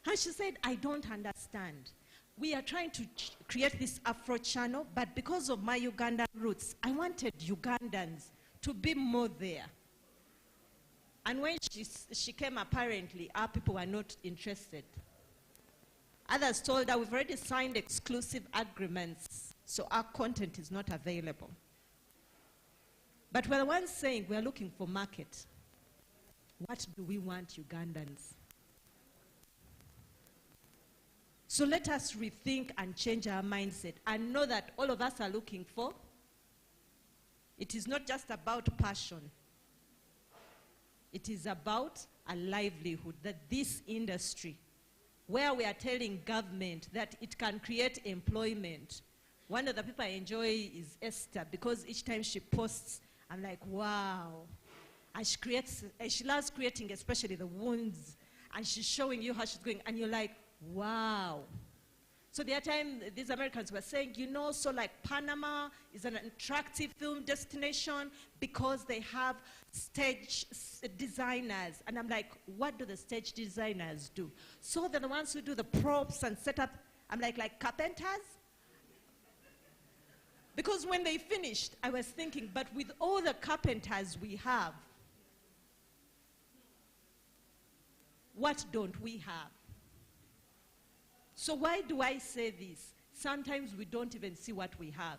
and she said, I don't understand. We are trying to create this Afro channel, but because of my Ugandan roots, I wanted Ugandans to be more there. And when she came, apparently, our people were not interested. Others told her, we've already signed exclusive agreements, so our content is not available. But we're the ones saying we're looking for market. What do we want, Ugandans? So let us rethink and change our mindset and know that all of us are looking for. It is not just about passion. It is about a livelihood, that this industry, where we are telling government that it can create employment. One of the people I enjoy is Esther, because each time she posts, I'm like, wow. And she loves creating especially the wounds, and she's showing you how she's going, and you're like, wow. So the other time, these Americans were saying, you know, so like Panama is an attractive film destination because they have stage designers. And I'm like, what do the stage designers do? So they're the ones who do the props and set up. I'm like carpenters? Because when they finished, I was thinking, but with all the carpenters we have, what don't we have? So why do I say this? Sometimes we don't even see what we have.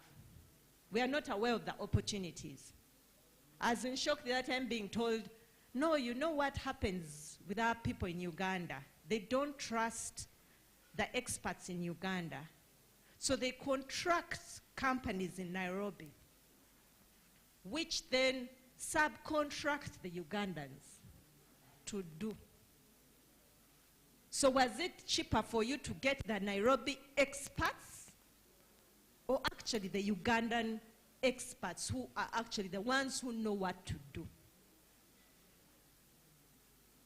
We are not aware of the opportunities. As in shock the other time being told, no, you know what happens with our people in Uganda? They don't trust the experts in Uganda. So they contract companies in Nairobi, which then subcontract the Ugandans to do. So was it cheaper for you to get the Nairobi experts, or actually the Ugandan experts who are actually the ones who know what to do?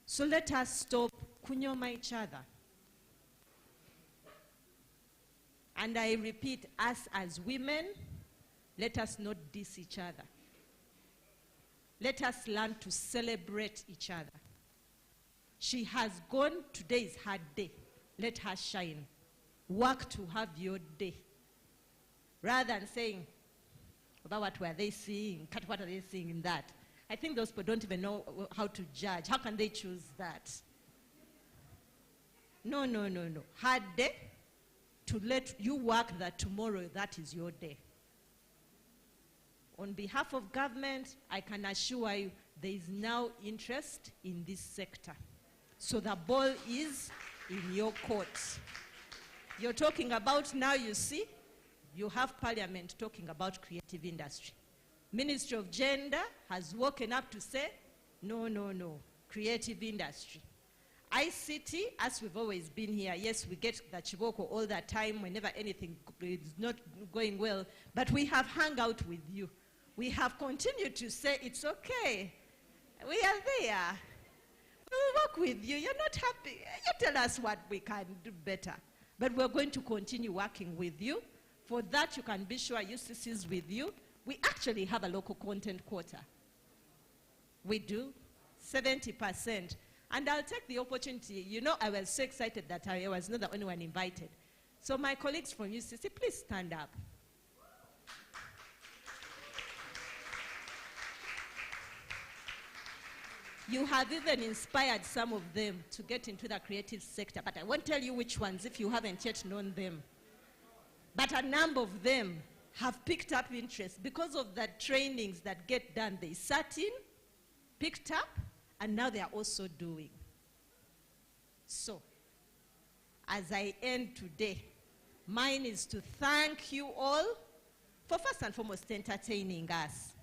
So let us stop kunyoma each other. And I repeat, us as women, let us not diss each other. Let us learn to celebrate each other. She has gone, today is her day. Let her shine. Work to have your day. Rather than saying, about what were they seeing? What are they seeing in that? I think those people don't even know how to judge. How can they choose that? No, no, no, no. Her day, to let you work that tomorrow, that is your day. On behalf of government, I can assure you there is now interest in this sector. So the ball is in your court. You're talking about now, you see, you have Parliament talking about creative industry. Ministry of Gender has woken up to say, no, no, no, creative industry. ICT, as we've always been here, yes, we get the chiboko all the time whenever anything is not going well, but we have hung out with you. We have continued to say, it's okay. We are there. We'll work with you. You're not happy. You tell us what we can do better. But we're going to continue working with you. For that, you can be sure UCC is with you. We actually have a local content quota. We do, 70%. And I'll take the opportunity. You know, I was so excited that I was not the only one invited. So my colleagues from UCC, please stand up. You have even inspired some of them to get into the creative sector, but I won't tell you which ones if you haven't yet known them. But a number of them have picked up interest because of the trainings that get done. They sat in, picked up, and now they are also doing. So, as I end today, mine is to thank you all for first and foremost entertaining us.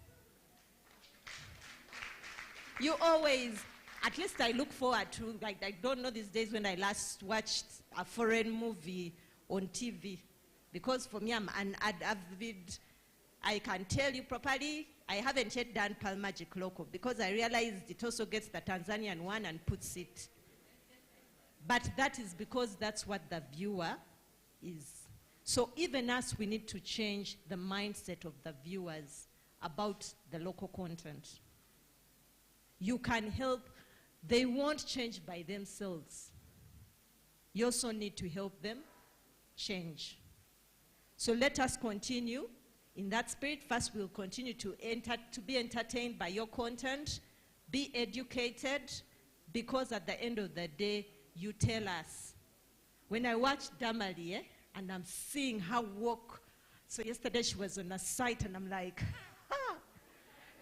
You always at least I look forward to, like, I don't know these days when I last watched a foreign movie on TV. Because for me, I'm an avid, I can tell you properly, I haven't yet done Pearl Magic Loco because I realized it also gets the Tanzanian one and puts it. But that is because that's what the viewer is. So even us, we need to change the mindset of the viewers about the local content. You can help. They won't change by themselves. You also need to help them change. So let us continue in that spirit. First, we'll continue to be entertained by your content, be educated, because at the end of the day, you tell us. When I watched Damali, and I'm seeing her walk, so yesterday she was on a site, and I'm like, ha!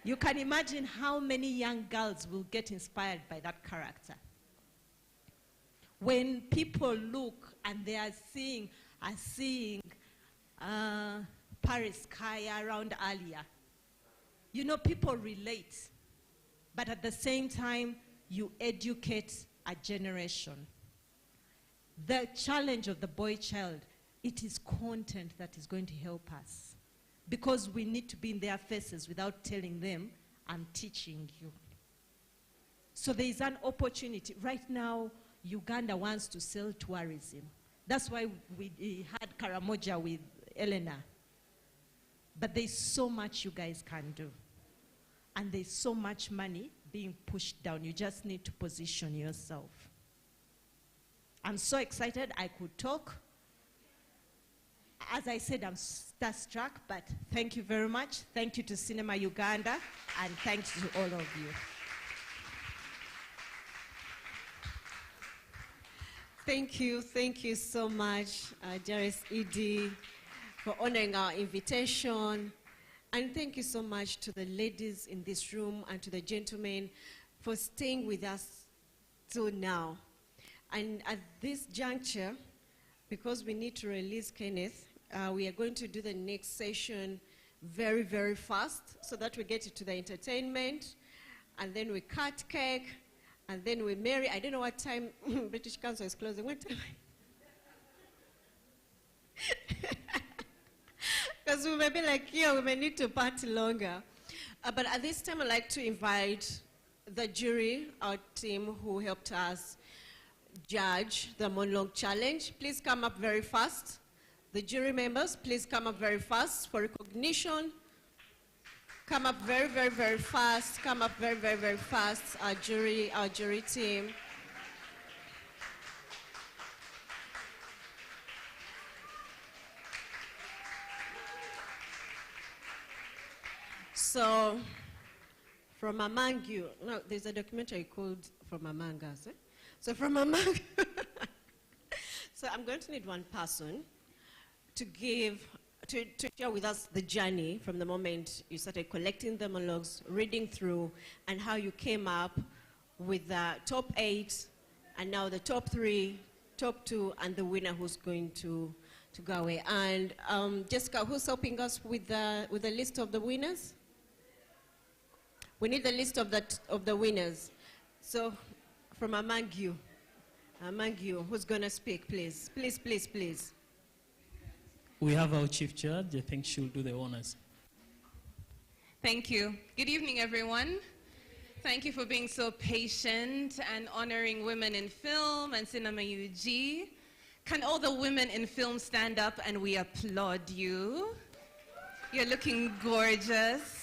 You can imagine how many young girls will get inspired by that character. When people look and they are seeing Paris Kaya around Alia, you know, people relate. But at the same time, you educate a generation. The challenge of the boy child, it is content that is going to help us. Because we need to be in their faces without telling them, I'm teaching you. So there is an opportunity. Right now, Uganda wants to sell tourism. That's why we had Karamoja with Elena. But there's so much you guys can do. And there's so much money being pushed down. You just need to position yourself. I'm so excited I could talk. As I said, I'm starstruck, but thank you very much. Thank you to Cinema Uganda, and thanks to all of you. Thank you so much, Jairus Idi, for honoring our invitation. And thank you so much to the ladies in this room and to the gentlemen for staying with us till now. And at this juncture, because we need to release Kenneth, we are going to do the next session very, very fast so that we get to the entertainment, and then we cut cake, and then we marry. I don't know what time British Council is closing. What time? Because we may be like, we may need to party longer. But at this time, I'd like to invite the jury, our team who helped us judge the monologue challenge. Please come up very fast. The jury members, please come up very fast for recognition. Come up very, very, very fast. Come up very, very, very fast. Our jury team. So, from among you, no, there's a documentary called From Among Us. So from among, so I'm going to need one person to share with us the journey from the moment you started collecting the monologues, reading through, and how you came up with the top 8, and now the top 3, top 2, and the winner who's going to go away. And Jessica, who's helping us with the list of the winners? We need the list of the winners. So from among you, who's going to speak, please? Please, please, please. We have our chief judge. I think she'll do the honors. Thank you. Good evening, everyone. Thank you for being so patient and honoring women in film and Cinema UG. Can all the women in film stand up and we applaud you? You're looking gorgeous.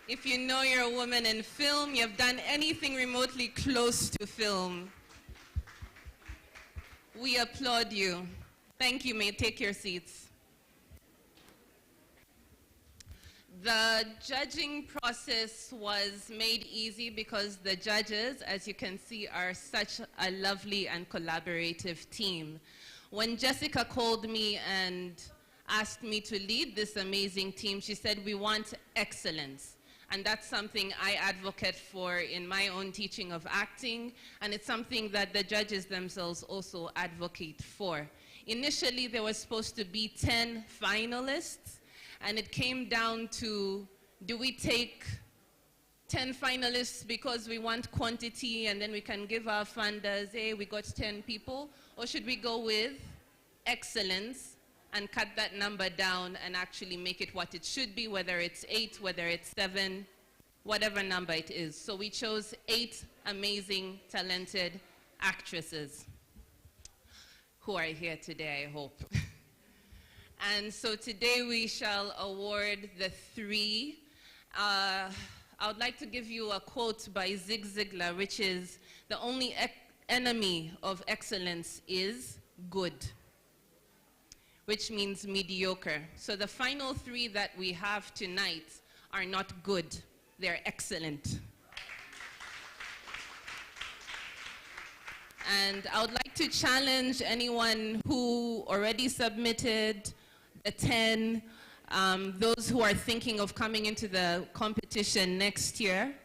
If you know you're a woman in film, you've done anything remotely close to film, we applaud you. Thank you. May take your seats. The judging process was made easy because the judges, as you can see, are such a lovely and collaborative team. When Jessica called me and asked me to lead this amazing team, she said, we want excellence. And that's something I advocate for in my own teaching of acting, and it's something that the judges themselves also advocate for. Initially, there was supposed to be 10 finalists, and it came down to Do we take 10 finalists because we want quantity and then we can give our funders, hey, we got 10 people? Or should we go with excellence and cut that number down and actually make it what it should be, whether it's 8, whether it's 7, whatever number it is? So we chose 8 amazing, talented actresses who are here today, I hope. And so today we shall award the 3. I would like to give you a quote by Zig Ziglar, which is, the only enemy of excellence is good, which means mediocre. So the final 3 that we have tonight are not good, they're excellent. And I would like to challenge anyone who already submitted the 10, those who are thinking of coming into the competition next year,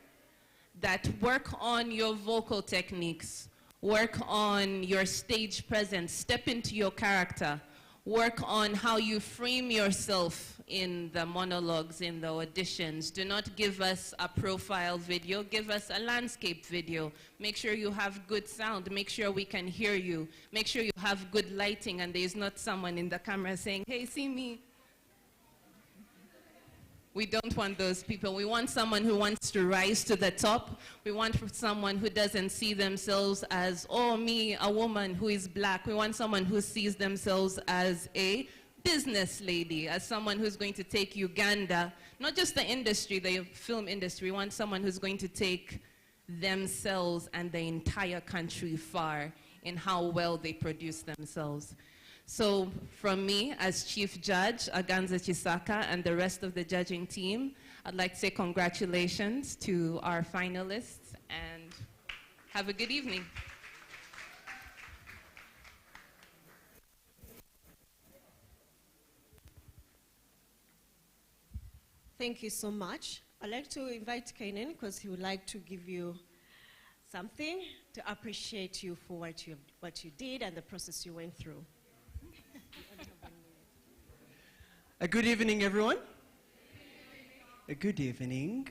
that work on your vocal techniques, work on your stage presence, step into your character, work on how you frame yourself in the monologues, in the auditions. Do not give us a profile video, give us a landscape video. Make sure you have good sound, make sure we can hear you, make sure you have good lighting and there's not someone in the camera saying, hey, see me. We don't want those people. We want someone who wants to rise to the top. We want someone who doesn't see themselves as, oh, me, a woman who is black. We want someone who sees themselves as a business lady, as someone who's going to take Uganda, not just the industry, the film industry. We want someone who's going to take themselves and the entire country far in how well they produce themselves. So from me as Chief Judge, Aganza Chisaka, and the rest of the judging team, I'd like to say congratulations to our finalists and have a good evening. Thank you so much. I'd like to invite Kainen because he would like to give you something to appreciate you for what you did and the process you went through. A good evening, everyone. A good evening.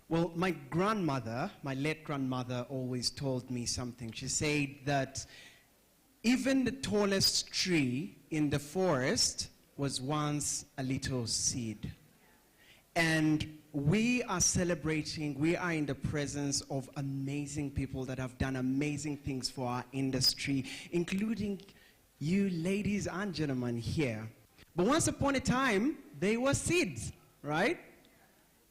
Well, my grandmother, my late grandmother, always told me something. She said that even the tallest tree in the forest was once a little seed. And we are celebrating, we are in the presence of amazing people that have done amazing things for our industry, including you ladies and gentlemen here. But once upon a time, they were seeds, right?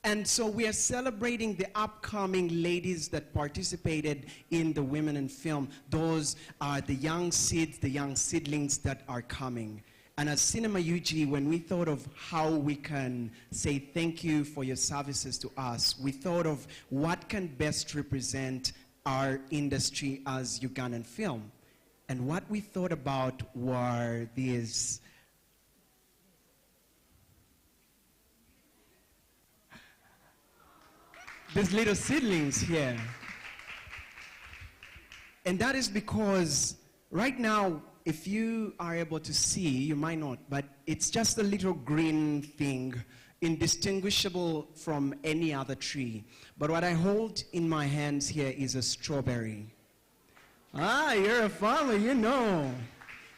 And so we are celebrating the upcoming ladies that participated in the Women in Film. Those are the young seeds, the young seedlings that are coming. And as Cinema UG, when we thought of how we can say thank you for your services to us, we thought of what can best represent our industry as Ugandan film. And what we thought about were these little seedlings here. And that is because right now, if you are able to see, you might not, but it's just a little green thing, indistinguishable from any other tree. But what I hold in my hands here is a strawberry. Ah, you're a farmer, you know.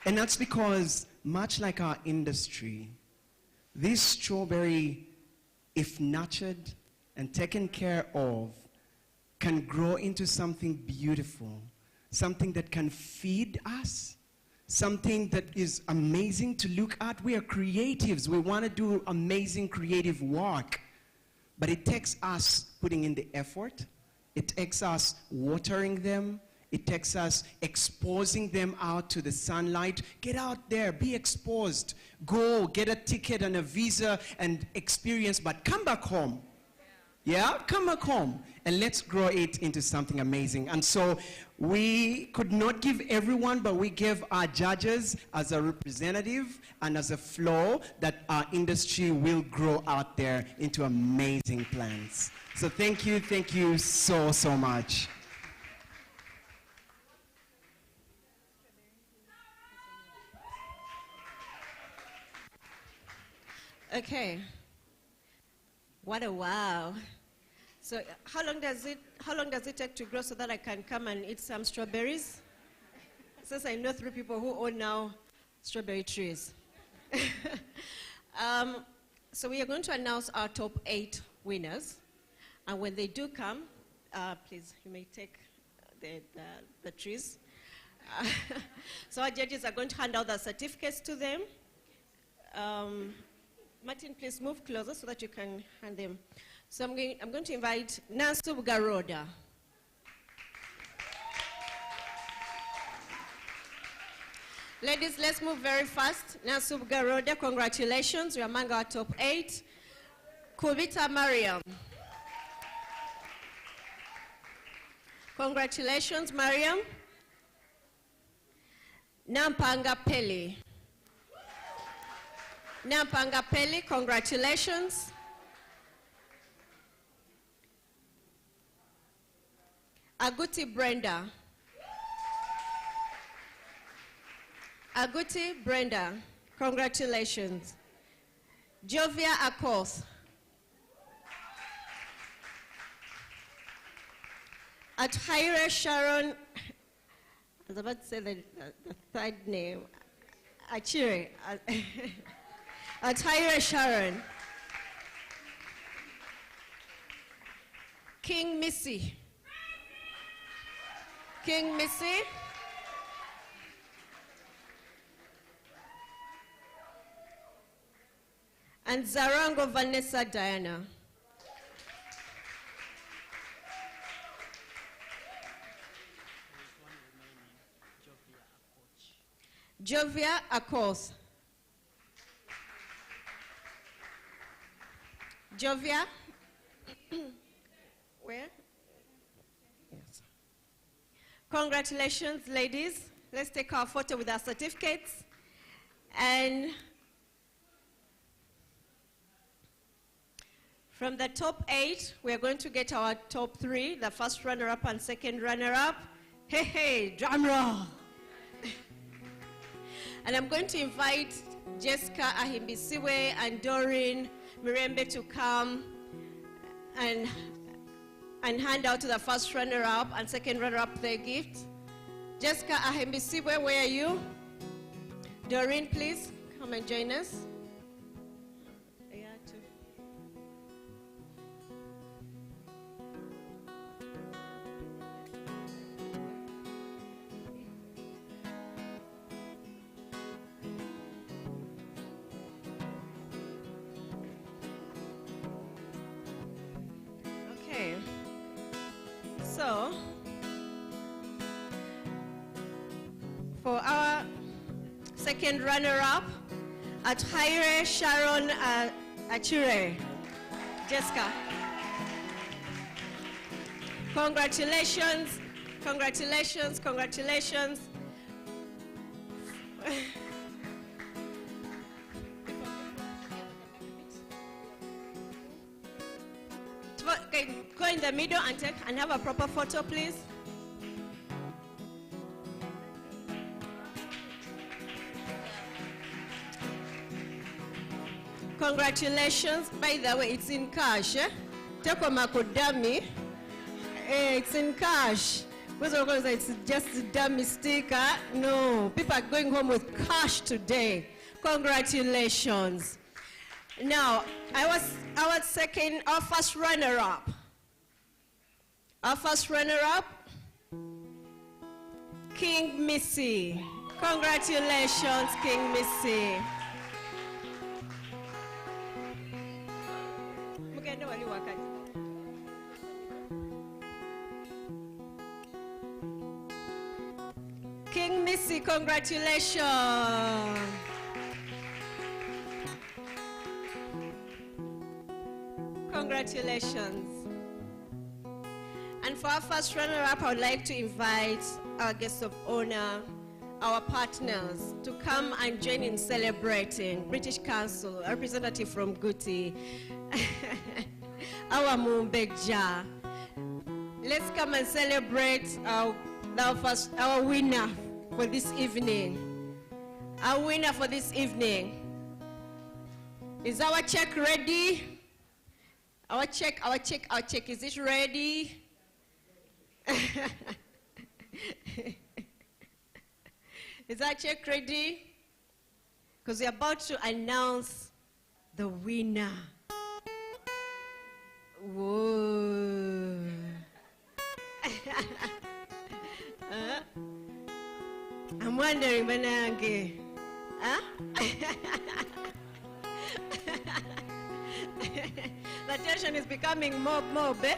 And that's because, much like our industry, this strawberry, if nurtured and taken care of, can grow into something beautiful, something that can feed us, something that is amazing to look at. We are creatives. We want to do amazing creative work. But it takes us putting in the effort. It takes us watering them. It takes us exposing them out to the sunlight. Get out there, be exposed. Go, get a ticket and a visa and experience, but come back home. Yeah, come back home and let's grow it into something amazing. And so we could not give everyone, but we gave our judges as a representative and as a flow that our industry will grow out there into amazing plans. So thank you so, so much. Okay. What a wow. So how long does it take to grow so that I can come and eat some strawberries? Since I know 3 people who own now strawberry trees. So we are going to announce our top 8 winners. And when they do come, please, you may take the trees. So our judges are going to hand out the certificates to them. Martin, please move closer so that you can hand them. So I'm going to invite Nansub Garoda. Ladies, let's move very fast. Nansub Garoda, congratulations. You're among our top 8. Kuvita Mariam. Congratulations, Mariam. Nampanga Peli. Nampanga Peli, congratulations. Aguti Brenda. Aguti Brenda, congratulations. Jovia Akos. Athaire Sharon, I was about to say the third name. Achire. Athaire Sharon. King Missy. King Missy. And Zarango Vanessa Diana. Jovia Akos. Jovia? Where? Yes. Congratulations, ladies. Let's take our photo with our certificates. And from the top 8, we're going to get our top 3, the first runner-up and second runner-up. Hey, hey, drum roll. And I'm going to invite Jessica Ahimbisiwe and Doreen Mirembe to come and hand out to the first runner-up and second runner-up their gift. Jessica Ahimbisiwe, where are you? Doreen, please come and join us. So, for our second runner-up, Athaire Sharon Achire. Jessica. Congratulations, congratulations, congratulations. Go in the middle and have a proper photo, please. Congratulations. By the way, it's in cash. Teko makodami. It's in cash. It's just a dummy sticker. No, people are going home with cash today. Congratulations. Now, our first runner-up. Our first runner-up, King Missy. Congratulations, King Missy. King Missy, congratulations. Congratulations. And for our first runner-up, I would like to invite our guests of honor, our partners, to come and join in celebrating. British Council, a representative from Guti, our Mumbekja. Let's come and celebrate our winner for this evening. Our winner for this evening. Is our check ready? Our check. Is it ready? Is that check ready? Because we're about to announce the winner. Whoa. I'm wondering, Banange. Huh? The tension is becoming mob, eh?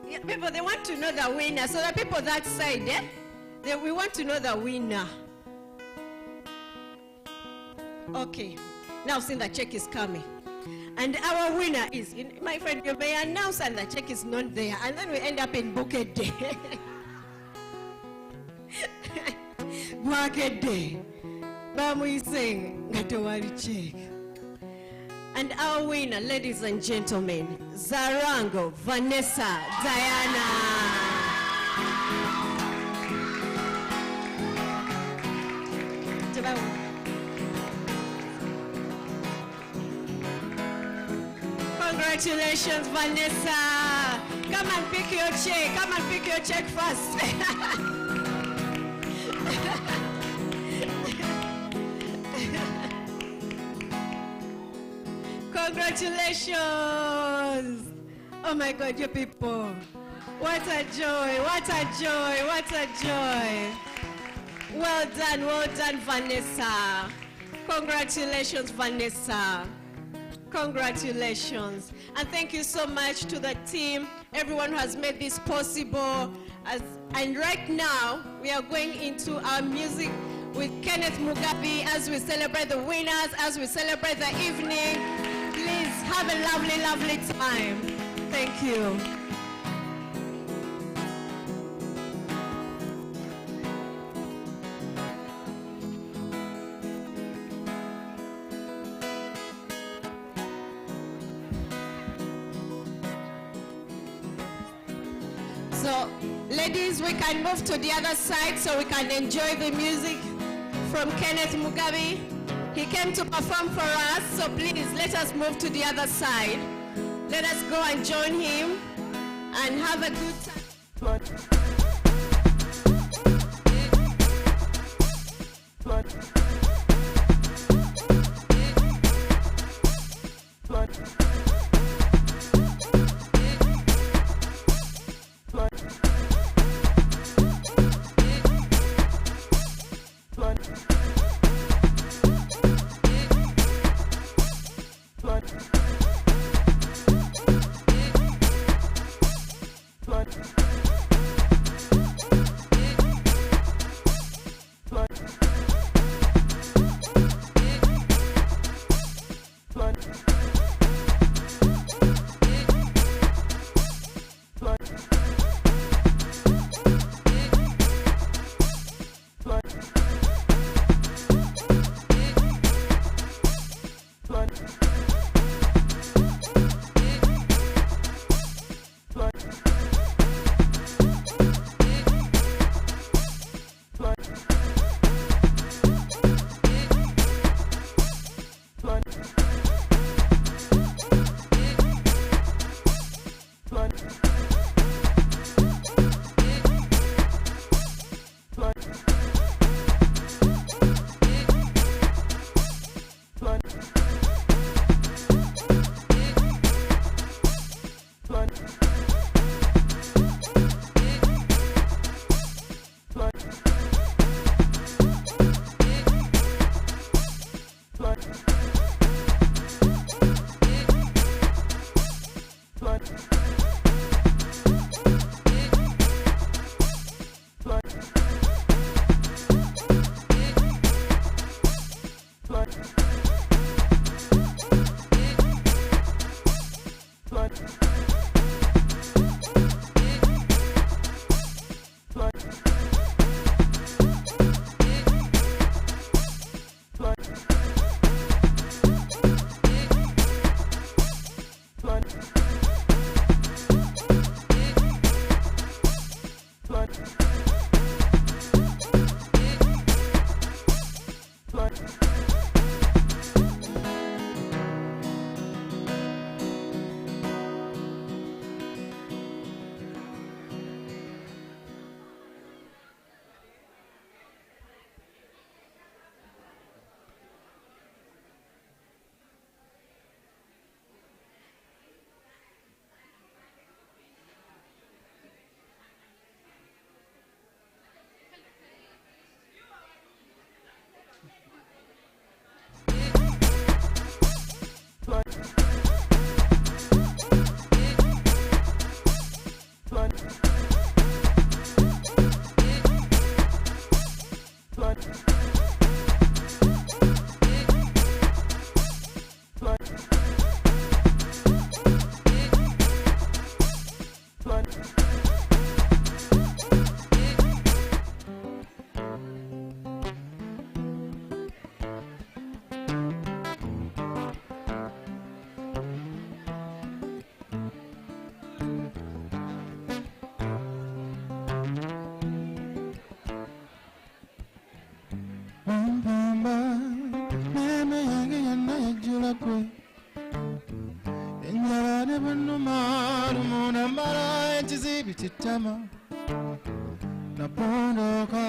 Yeah, people, they want to know the winner. So the people that side, we want to know the winner. Okay. Now, since the check is coming. And our winner is, my friend, you may announce and the check is not there. And then we end up in Bucket Day. Bucket Day. Bamu sing, Gatowari check. And our winner, ladies and gentlemen, Zarango Vanessa Diana. Congratulations, Vanessa. Come and pick your check. Come and pick your check first. Congratulations. Oh my God, you people. What a joy, what a joy, what a joy. Well done, Vanessa. Congratulations, Vanessa. Congratulations. And thank you so much to the team, everyone who has made this possible. And right now, we are going into our music with Kenneth Mugabe as we celebrate the winners, as we celebrate the evening. Please have a lovely, lovely time. Thank you. So, ladies, we can move to the other side so we can enjoy the music from Kenneth Mugabe. He came to perform for us, so please let us move to the other side. Let us go and join him and have a good time. Mumpumba, meme yange yonna yajjula gwe. Enjala ne bannuma lumuna mbala ekizibi kitama. Napondoka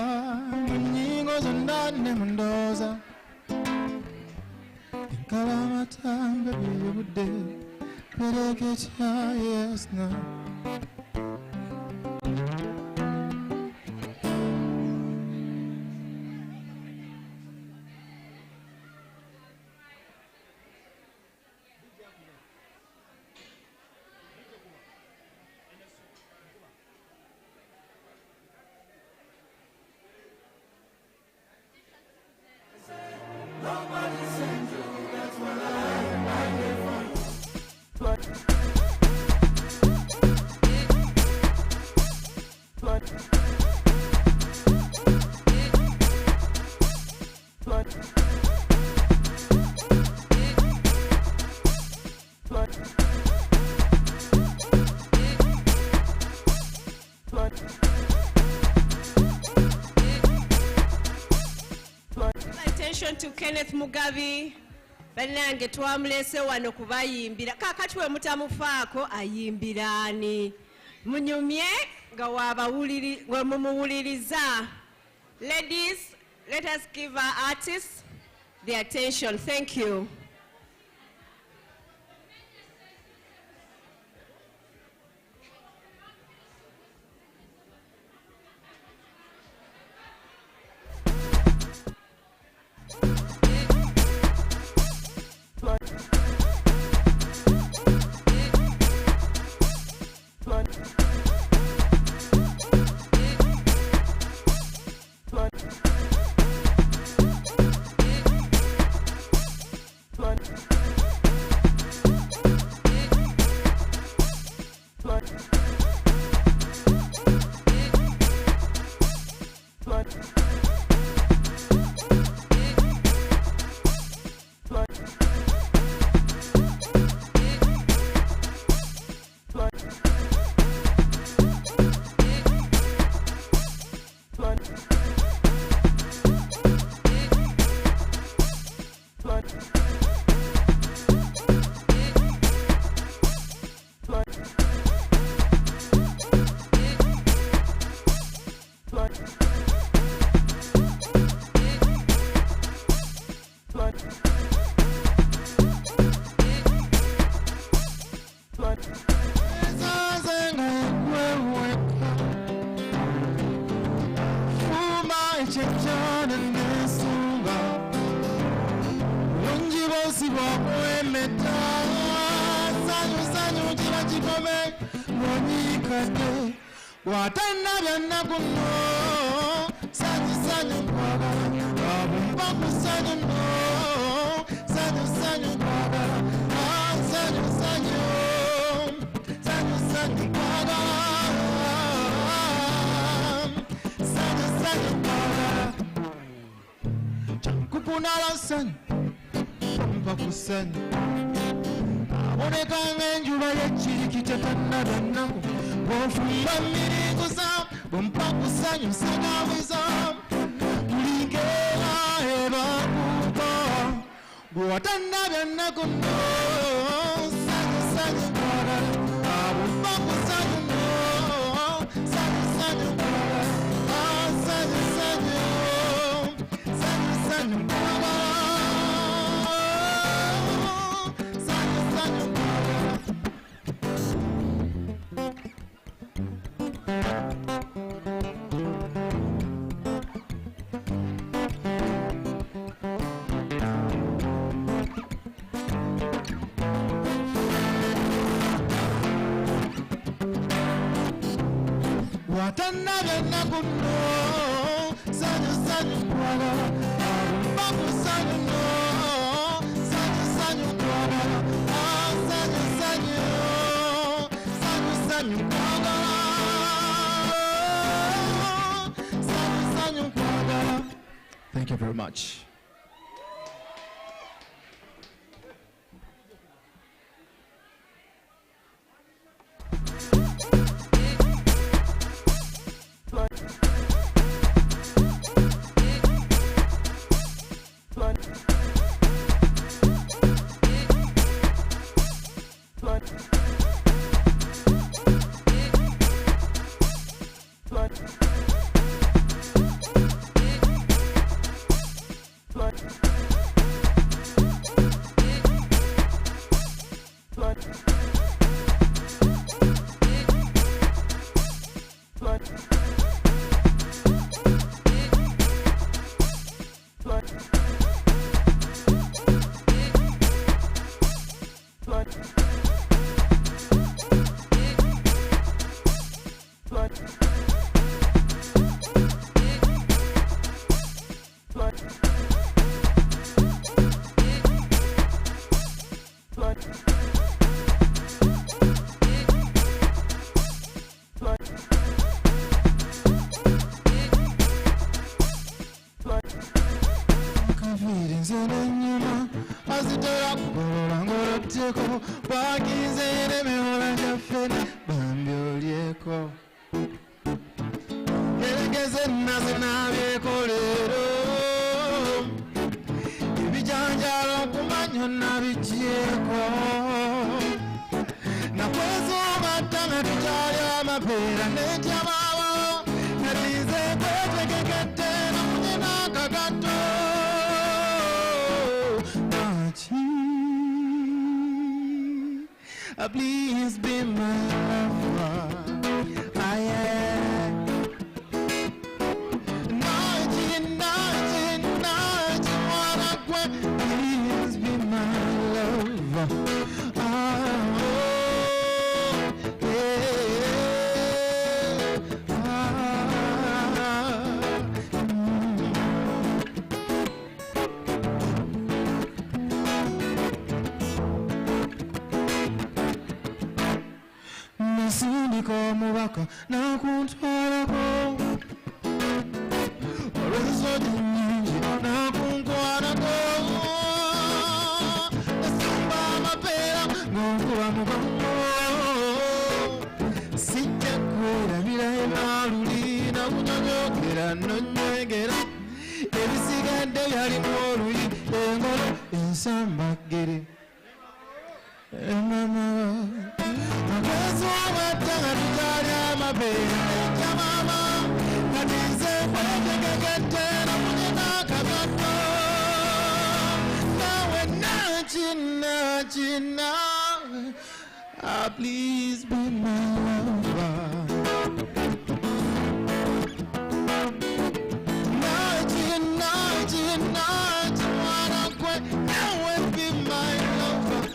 mu nnyingo zonna ne mu ndowooza. Enkalamatambe byeyubudde pereketya yes now. Attention to Kenneth Mugabi. Bannange twamulese wano kubayimbira. Kakati we mutamufaako ayimbira ani? Munyumye nga mumuwuliriza. Ladies, let us give our artists the attention. Thank you. Aboneka ng'enjuba y'ekirikita tannadannako bw'ofumba mmirikuza bw'ompa kusanyusa n'awiza tulingeera ebakuuka bwe watannabya nnaku nno sanyusanyu kwagala abw'ompa kusanyu nno sanyusanyu kwagala sanyusanyu sanyusanyu kwagala. Watannabya nnaku nno sanyusanyu kwagala abumba kusanyu nno sanyusanyu kwagala sanyusanyu sanyusanyu kwagala sanyusanyu kwagala. Thank you very much. sitera kugolola ngoloddeko bwakinze n'emiwola gyaffe bambi olyeko geregeze naze nabyeko leero ebijanjalo kumanyo nabigyeko nakwezoomattanga tukyali amapeera n'enjababo nalize kwetegekette namunye n'akagato please be my lover. I am. Wanna go? Please be my lover. Nasindika omubaka nakuntwalako olw'ensonyi nnyingi nakuntwalako nasumba amapeera ng'onkuba mugongo sijja kwerabira emaaluli nakunyonyogera nonywegera ebisigadde byalimu oluyi engolo ensambagere emama nakwezoomattanga tukyali amabeera enjamama katize kwetegekette namunye n'akagato nawe nakina please be my lover. Wanna go? Nawe be my lover.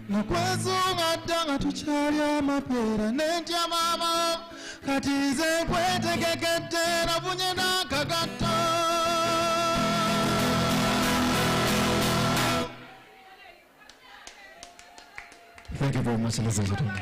Nakwezoomattanga tukyali amapeera n'enjamama kati nze nkwetegekette nabunye n'akagato. Thank you very much, ladies and gentlemen.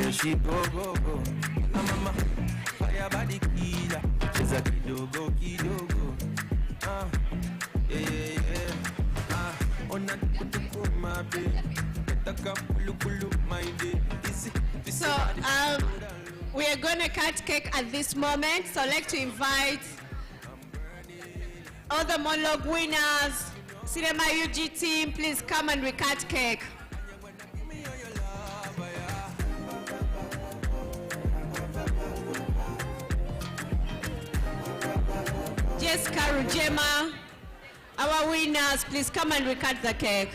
She go go go, mama, fire body killer, she's a kidogo kidogo, yeah, on a kutuku my baby, taka kulu kulu my day. So we are gonna cut cake at this moment. So I'd like to invite all the monologue winners, Cinema UG team, please come and we cut cake. Jessica Rujema, our winners, please come and we cut the cake.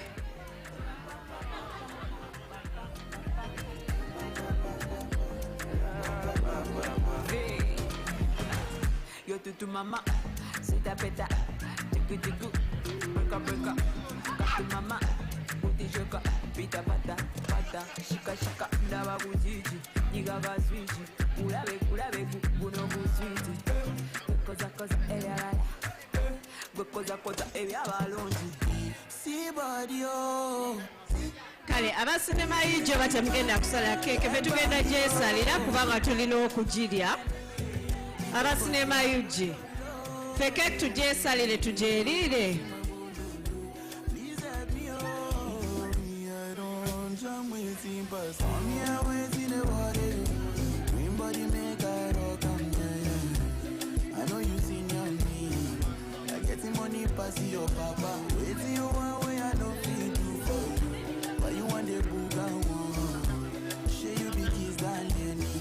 tutu mama. Sita peta, tiku tiku, breaka breaka. Katu mama, uti joka, pita pata pata. Shika shika, ndaba bujiji, niga baswiji. Ulabe ulabe buno buswiji. Koza koza eyala, koza koza eyabalonji. Sibadio. Kale abasinema yijo batemugenda kusala keke betugenda gyesalira kubanga tulina okugirya. Abasinema yuji feke tugyesalire tugyeriire. I know you seen on me. I getting money pass your papa. Waiting you one way I don't feel do for you. But you want the booga one. Share you be kiss than Lenny.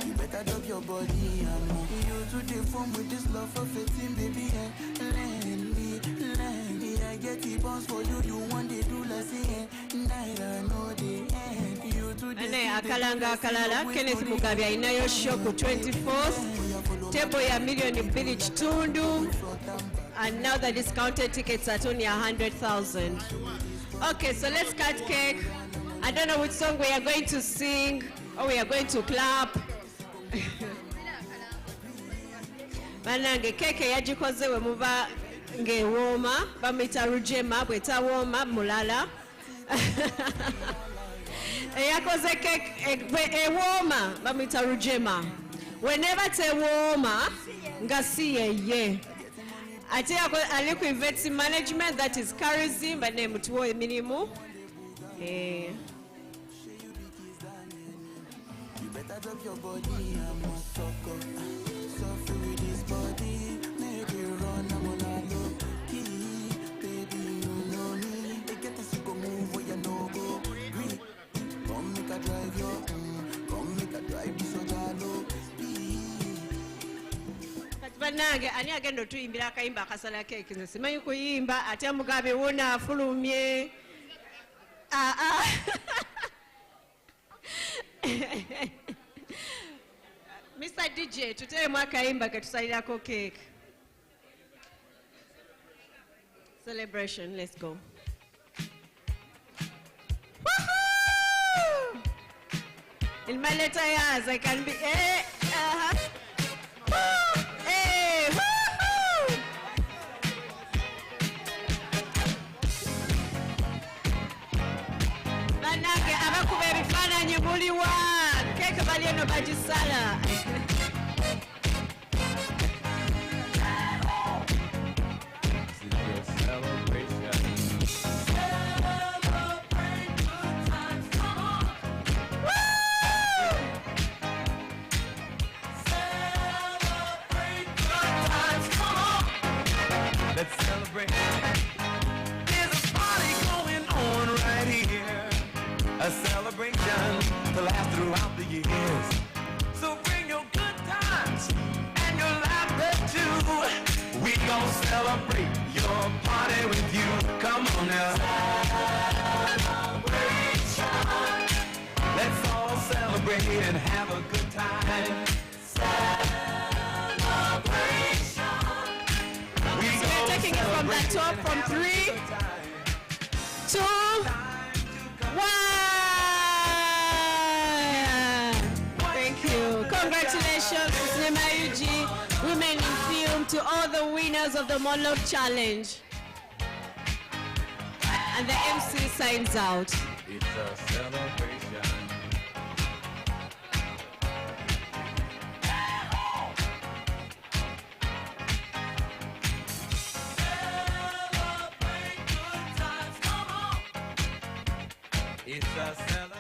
You better drop your body and move. You to the form with this love for 15 baby. Let me. I get the bounce for you. You want the do let's see. Night I know the end. You to the Ane akalanga akalala Kenneth Mugabi inayo show ku 24th. Table ya milioni 2 kitundu. And now the discounted tickets are only 100,000. Okay, so let's cut cake. I don't know which song we are going to sing or we are going to clap. Banange keke yagikoze we muba ngewoma bamita rujema bweta woma mulala. Eyakoze cake ewoma bamita rujema. Whenever te woma ngasiye ye. Ate ali ku events management that is charism by name tuwo minimu. You better drop your body, I'm a sucker. Suffer with this body, make it run, I'm on a low key. Baby, you know me. They get this, you go move where you know go. Green, come make a drive your, come make a drive this so jalo. Banange ani agenda tuyimbira akayimba akasala cake nze simanyi kuyimba ate Mugabe wona afulumye. Mr. DJ, tuteemu akayimba ketusalirako cake. Celebration, let's go. Woohoo! In my later years, I can be Banange abakuba ebifaananyi muliwa keke bali eno bagisala. Let's celebrate. There's a party going on right here. A celebration to last throughout the years. So bring your good times and your laughter too. We gon' celebrate your party with you. Come on now. Celebration. Let's all celebrate and have a good time. Taking it from the top from 3, 2, 1. Thank you. Congratulations, Sinema UG, Women in Film, to all the winners of the Monlove Challenge. And the MC signs out. It's a celebration. It's a celebration.